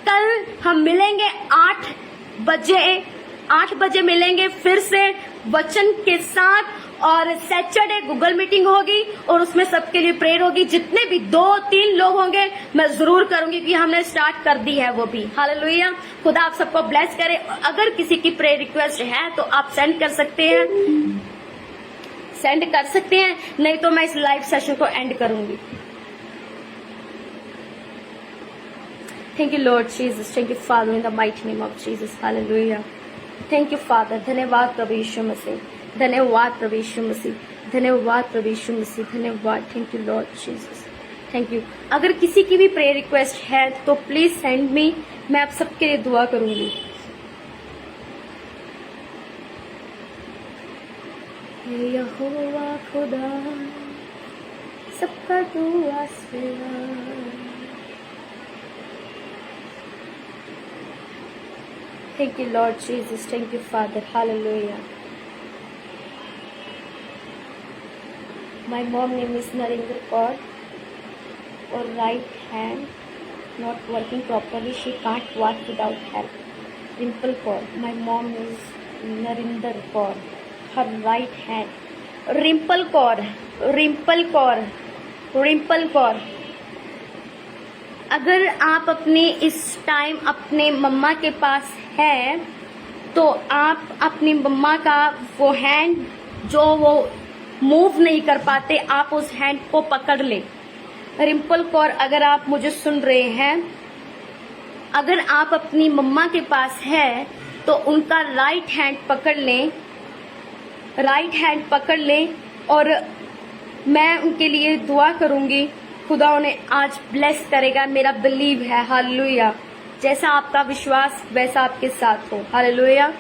कल हम मिलेंगे 8 बजे मिलेंगे फिर से वचन के साथ, और सैटरडे गूगल मीटिंग होगी और उसमें सबके लिए प्रेयर होगी। जितने भी 2-3 लोग होंगे मैं जरूर करूंगी, क्योंकि हमने स्टार्ट कर दी है वो भी। हालेलुया। खुदा आप सबको ब्लेस करे। अगर किसी की प्रेयर रिक्वेस्ट है तो आप सेंड कर सकते हैं, नहीं तो मैं इस लाइव सेशन को एंड करूंगी। Thank you, Lord Jesus. Thank you, Father, in the mighty name of Jesus. Hallelujah. Thank you, Father. धन्यवाद प्रभु यीशु मसीह, धन्यवाद प्रभु यीशु मसीह, धन्यवाद प्रभु यीशु मसीह, धन्यवाद। Thank you, Lord Jesus. Thank you. अगर किसी की भी प्रेयर रिक्वेस्ट है तो प्लीज सेंड मी, मैं आप सबके लिए दुआ करूंगी। यहोवा खुदा सबका दुआ सुना। Thank you, Lord Jesus. Thank you, Father. Hallelujah. My mom name is Narendra Kaur. Her right hand not working properly. She can't walk without help. Rimple Kaur. My mom is Narendra Kaur. Her right hand. Rimple Kaur. Rimple Kaur. Rimple Kaur. अगर आप अपने इस टाइम अपने मम्मा के पास है तो आप अपनी मम्मा का वो हैंड जो वो मूव नहीं कर पाते, आप उस हैंड को पकड़ लें। रिम्पल कौर, अगर आप मुझे सुन रहे हैं, अगर आप अपनी मम्मा के पास है तो उनका राइट हैंड पकड़ लें और मैं उनके लिए दुआ करूंगी। खुदा उन्हें आज ब्लेस करेगा, मेरा बिलीव है। हालेलुया। जैसा आपका विश्वास वैसा आपके साथ हो। Hallelujah,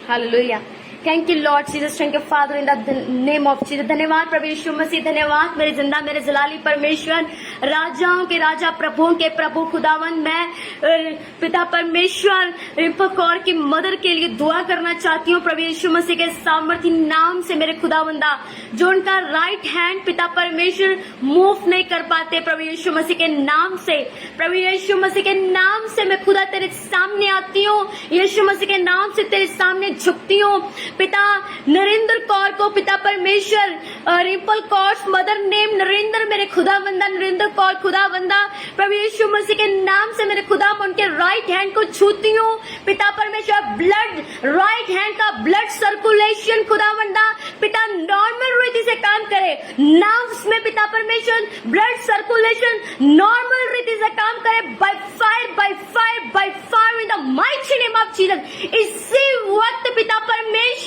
hallelujah. Thank you Lord Jesus, thank you father in the name of Jesus. धन्यवाद प्रभु यीशु मसीह, धन्यवाद मेरे जिंदा मेरे जलाली परमेश्वर, राजाओं के राजा, प्रभुओं के प्रभु खुदावन। मैं पिता परमेश्वर रिपक कौर की मदर के लिए दुआ करना चाहती हूँ प्रभु यीशु मसीह के सामर्थी नाम से। मेरे खुदावंदा जो उनका राइट हैंड पिता परमेश्वर मूव नहीं कर पाते प्रभु यीशु मसीह के नाम से, प्रभु यीशु मसीह के नाम से मैं खुदा तेरे सामने आती हूँ, यीशु मसीह के नाम से तेरे सामने झुकती हूँ। पिता नरेंद्र कौर को पिता परमेश्वर ripple Kaur mother name Narendra, मेरे खुदावंदा नरेंद्र कौर खुदावंदा प्रभु यीशु मसीह के नाम से मेरे खुदा उनके राइट हैंड को छूती हूँ पिता परमेश्वर। ब्लड राइट हैंड का ब्लड सर्कुलेशन खुदावंदा पिता नॉर्मल रीति से काम करे, नर्व्स में पिता परमेश्वर ब्लड सर्कुलेशन नॉर्मल रीति से काम करे bye fire by fire by fire in the mighty name of Jesus. इसी वक्त पिता परमेश्वर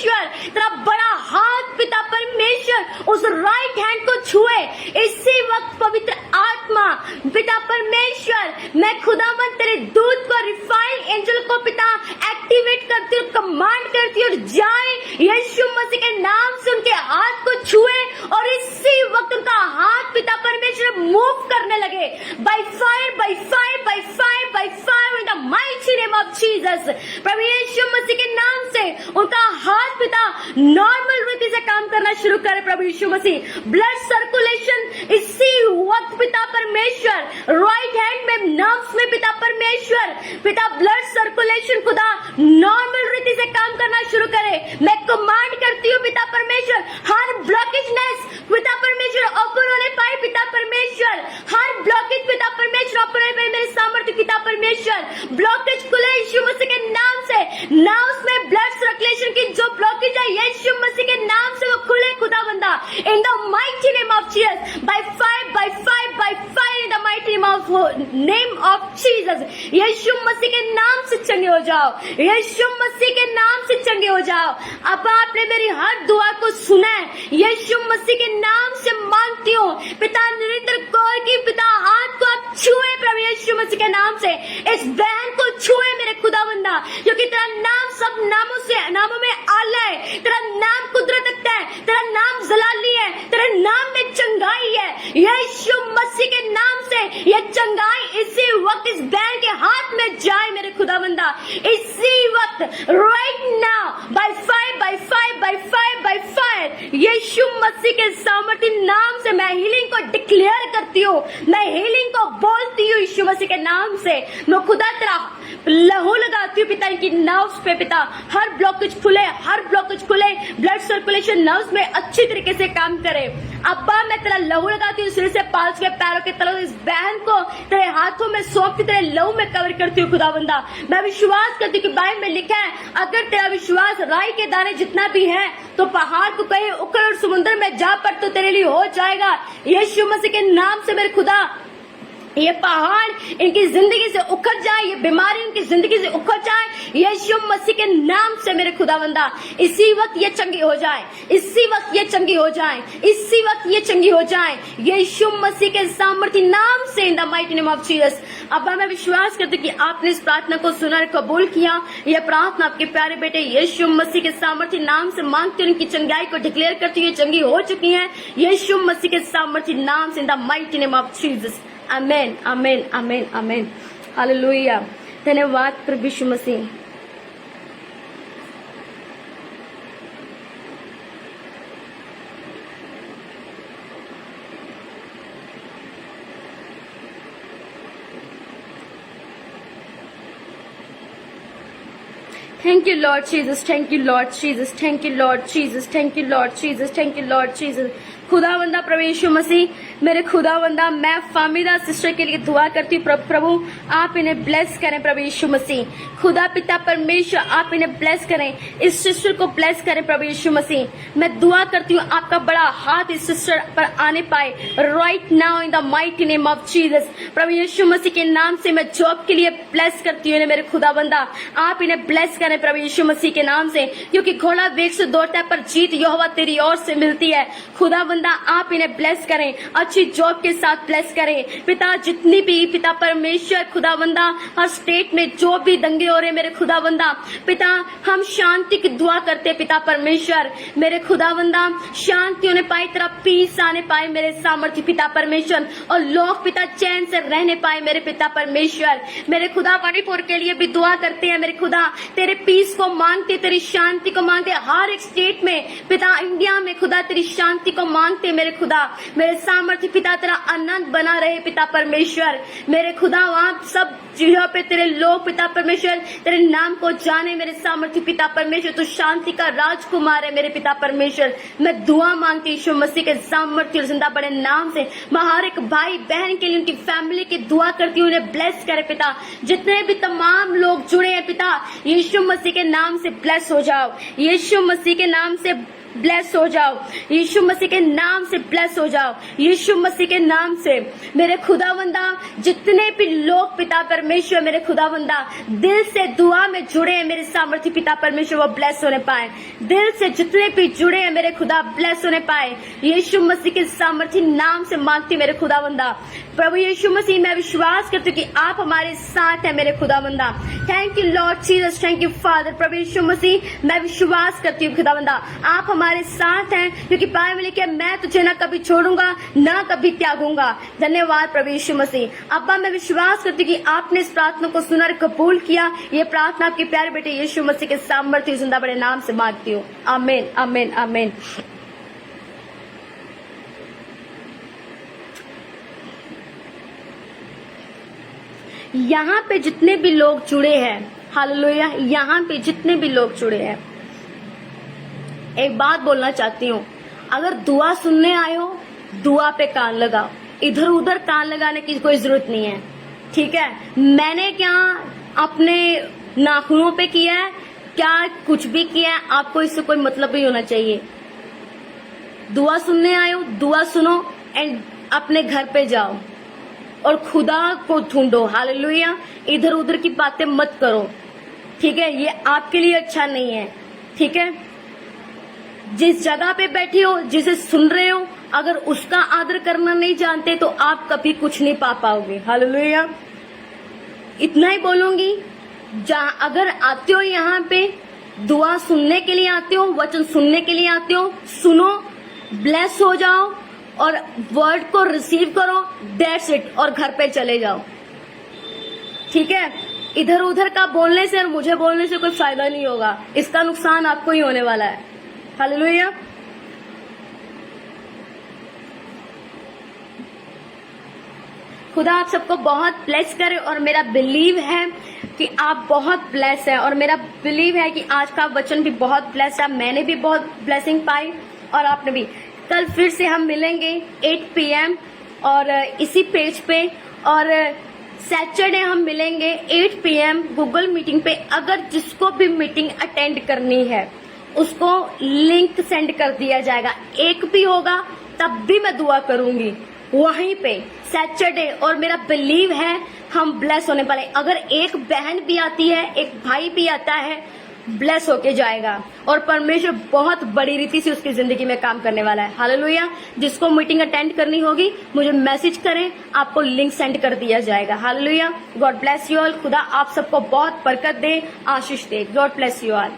तेरा बड़ा हाथ पिता परमेश्वर उस राइट हैंड को छुए इसी वक्त। पवित्र आत्मा पिता परमेश्वर मैं खुदावंद तेरे दूत को रिफाइन एंजल को पिता एक्टिवेट करती हूँ, कमांड करती हूँ, जाए यीशु मसीह के नाम से उनके हाथ को छुए और इसी वक्त उनका हाथ पिता परमेश्वर मूव करने लगे by fire by fire by fire by fire in the mighty name of Jesus. प्रभु यीशु मसीह के नाम से उनका हाथ पिता नॉर्मल रीति से काम करना शुरू करे प्रभु यीशु मसीह। ब्लड सर्कुलेशन इसी वक्त पिता परमेश्वर राइट हैंड में नर्व्स में पिता परमेश्वर पिता ब्लड सर्कुलेशन खुदा नॉर्मल रीति से काम करना शुरू करे। मैं कमांड करती हूँ पिता परमेश्वर हर ब्लॉकेजनेस पिता परमेश्वर ओपन होने पाए पिता परमेश्वर, हर ब्लॉकेज पिता परमेश्वर ओपन होने पाए मेरे सामर्थ्य पिता परमेश्वर। ब्लॉकेज खुले यीशु मसीह के नाम से, नर्व्स में ब्लड सर्कुलेशन की जो ब्लॉकेज है यीशु मसीह के नाम से वो खुले खुदावंदा in the mighty name of Jesus by fire by fire by fire in the mighty name of Jesus. Yeshu Masih के नाम से चंगे हो जाओ, यीशु मसीह के नाम से चंगे हो जाओ। अब आपने मेरी हर दुआ को सुना है, यीशु मसीह के नाम से मांगती हूँ पिता नरेंद्र कौर की पिता हाथ को आप छुए प्रभु यीशु मसीह के नाम से, इस बहन को छुए मेरे खुदावंदा, क्योंकि तेरा नाम सब नामों से नामों में आला है, तेरा नाम कुदरत है, तेरा नाम जलाली है, तेरे नाम में चंगाई है। यीशु मसीह के नाम से ये चंगाई इसी वक्त इस बहन के हाथ में जाए मेरे खुदावंदा, इसी वक्त right now by fire by fire by fire by fire Yeshu Masih के सामर्थ्य नाम से मैं हीलिंग को डिक्लेयर करती हूँ, मैं हीलिंग को बोलती हूँ यीशु मसीह के नाम से। मैं खुदा तेरा लहू लगाती हूँ पिता इनकी नर्व्स पे पिता, हर ब्लॉकेज खुले, हर ब्लॉकेज खुले, ब्लड सर्कुलेशन नर्व्स में अच्छी तरीके से काम करे। अब्बा मैं तेरा लहू लगाती हूँ सिर से पांच के पैरों के तलों, इस बहन को तेरे हाथों में सौंप के तेरे लहू में कवर करती हूँ खुदावंदा। मैं विश्वास करती हूँ कि बाइबल में लिखा है अगर तेरा विश्वास राई के दाने जितना भी है तो पहाड़ को कहीं उखड़ और समुद्र में जा पर तो तेरे लिए हो जाएगा। यीशु मसीह के नाम से मेरे खुदा ये पहाड़ इनकी जिंदगी से उखड़ जाए, ये बीमारी इनकी जिंदगी से उखड़ जाए यीशु मसीह के नाम से मेरे खुदावंदा। इसी वक्त ये चंगी हो जाए, इसी वक्त ये चंगी हो जाए, इसी वक्त ये चंगी हो जाए यीशु मसीह के सामर्थ्य नाम से इन the mighty name of Jesus. अब मैं विश्वास करती कि आपने इस प्रार्थना को सुना और कबूल किया। यह प्रार्थना आपके प्यारे बेटे यीशु मसीह के सामर्थ्य नाम से मांगते हैं, उनकी चंगाई को डिक्लेयर करती हुई चंगी हो चुकी है यीशु मसीह के सामर्थ्य नाम से इन the mighty name of Jesus. Amen amen amen amen, hallelujah. धन्यवाद प्रभु यीशु मसीह। Thank you Lord Jesus, thank you Lord Jesus, thank you Lord Jesus, thank you Lord Jesus, thank you Lord Jesus। खुदावंदा प्रभु यीशु मसीह, मेरे खुदावंदा मैं फामिदा सिस्टर के लिए दुआ करती हूँ प्रभु आप इन्हें ब्लेस करें प्रभु यीशु मसीह। खुदा पिता परमेश्वर आप इन्हें ब्लेस करें, इस सिस्टर को ब्लेस करें प्रभु यीशु मसीह। मैं दुआ करती हूँ आपका बड़ा हाथ इस सिस्टर पर आने पाए right now in the mighty name of Jesus. प्रभु यीशु मसीह के नाम से मैं जॉब के लिए ब्लेस करती हूँ मेरे खुदावंदा, आप इन्हें ब्लेस करें प्रभु यीशु मसीह के नाम से, क्योंकि घोड़ा वेग से दौड़ता है पर जीत यहोवा तेरी ओर से मिलती है। खुदावंदा खुदावंदा आप इन्हें ब्लेस करें, अच्छी जॉब के साथ ब्लेस करें पिता। जितनी भी पिता परमेश्वर खुदावंदा हर स्टेट में जो भी दंगे हो रहे मेरे खुदावंदा पिता, हम शांति की दुआ करते पिता परमेश्वर मेरे खुदावंदा, शांति होने पाए, तेरा पीस आने पाए मेरे सामर्थ्य पिता परमेश्वर, और लोग पिता चैन से रहने पाए मेरे पिता परमेश्वर मेरे खुदा। मणिपुर के लिए भी दुआ करते हैं मेरे खुदा, तेरे पीस को मांगते, तेरी शांति को मांगते, हर एक स्टेट में पिता, इंडिया में खुदा तेरी शांति को मांगते मेरे खुदा। मेरे सामर्थ्य पिता तेरा आनंद बना रहे पिता परमेश्वर मेरे खुदा। वहाँ सब जगह पे तेरे लोग पिता परमेश्वर तेरे नाम को जाने मेरे सामर्थ्य पिता परमेश्वर। तू शांति का राजकुमार है मेरे पिता परमेश्वर। मैं दुआ मांगती यीशु मसीह के सामर्थ्य और जिंदा बड़े नाम से। मैं हर एक भाई बहन के लिए, उनकी फैमिली की दुआ करती हूँ, उन्हें ब्लेस करे पिता। जितने भी तमाम लोग जुड़े हैं पिता, यीशु मसीह के नाम से ब्लेस हो जाओ, यीशु मसीह के नाम से ब्लेस हो जाओ, यीशु मसीह के नाम से ब्लेस हो जाओ, यीशु मसीह के नाम से मेरे खुदावंदा। जितने भी लोग पिता परमेश्वर मेरे खुदावंदा दिल से दुआ में जुड़े हैं मेरे सामर्थ्य पिता परमेश्वर, वो ब्लेस होने पाए। दिल से जितने भी जुड़े हैं मेरे खुदा ब्लेस होने पाए, यीशु मसीह के सामर्थ्य नाम से मांगती मेरे खुदावंदा। प्रभु यीशु मसीह, मैं विश्वास करती हूँ कि आप हमारे साथ हैं मेरे खुदावंदा। Thank you Lord Jesus, thank you father. प्रभु यीशु मसीह, मैं विश्वास करती हूँ खुदावंदा आप हमारे साथ हैं, क्योंकि बाइबल लिखा है मैं तुझे ना कभी छोड़ूंगा ना कभी त्यागूंगा। धन्यवाद प्रभु यीशु मसीह। अब्बा, मैं विश्वास करती हूँ कि आपने इस प्रार्थना को सुना और कबूल किया। ये प्रार्थना आपके प्यारे बेटे यीशु मसीह के सामर्थ्य जिंदा बड़े नाम से मांगती हूँ, आमीन आमीन आमीन। यहाँ पे जितने भी लोग जुड़े हैं, हालेलुया, यहाँ पे जितने भी लोग जुड़े हैं, एक बात बोलना चाहती हूँ, अगर दुआ सुनने आए हो, दुआ पे कान लगाओ, इधर उधर कान लगाने की कोई जरूरत नहीं है, ठीक है। मैंने क्या अपने नाखूनों पे किया है, क्या कुछ भी किया है, आपको इससे कोई मतलब नहीं होना चाहिए। दुआ सुनने आए हो, दुआ सुनो एंड अपने घर पे जाओ और खुदा को ढूंढो, हालेलुया। इधर उधर की बातें मत करो, ठीक है, ये आपके लिए अच्छा नहीं है, ठीक है। जिस जगह पे बैठे हो, जिसे सुन रहे हो, अगर उसका आदर करना नहीं जानते तो आप कभी कुछ नहीं पा पाओगे, हालेलुया। इतना ही बोलूंगी, जहाँ अगर आते हो यहाँ पे दुआ सुनने के लिए आते हो, वचन सुनने के लिए आते हो, सुनो, ब्लेस हो जाओ और वर्ड को रिसीव करो, दैट्स इट, और घर पे चले जाओ, ठीक है। इधर उधर का बोलने से और मुझे बोलने से कोई फायदा नहीं होगा, इसका नुकसान आपको ही होने वाला है, हालेलुया। खुदा आप सबको बहुत ब्लेस करे और मेरा बिलीव है कि आप बहुत ब्लेस है, और मेरा बिलीव है कि आज का वचन भी बहुत ब्लेस है। मैंने भी बहुत ब्लेसिंग पाई और आपने भी। कल फिर से हम मिलेंगे 8 PM और इसी पेज पे, और सैटरडे हम मिलेंगे 8 PM गूगल मीटिंग पे। अगर जिसको भी मीटिंग अटेंड करनी है उसको लिंक सेंड कर दिया जाएगा, एक भी होगा तब भी मैं दुआ करूंगी वहीं पे सैटरडे, और मेरा बिलीव है हम ब्लेस होने वाले। अगर एक बहन भी आती है, एक भाई भी आता है, ब्लेस होके जाएगा और परमेश्वर बहुत बड़ी रीति से उसकी जिंदगी में काम करने वाला है, हालेलुया। जिसको मीटिंग अटेंड करनी होगी मुझे मैसेज करें, आपको लिंक सेंड कर दिया जाएगा, hallelujah. God bless you all. खुदा आप सबको बहुत बरकत दे, आशीष दे। God bless you all.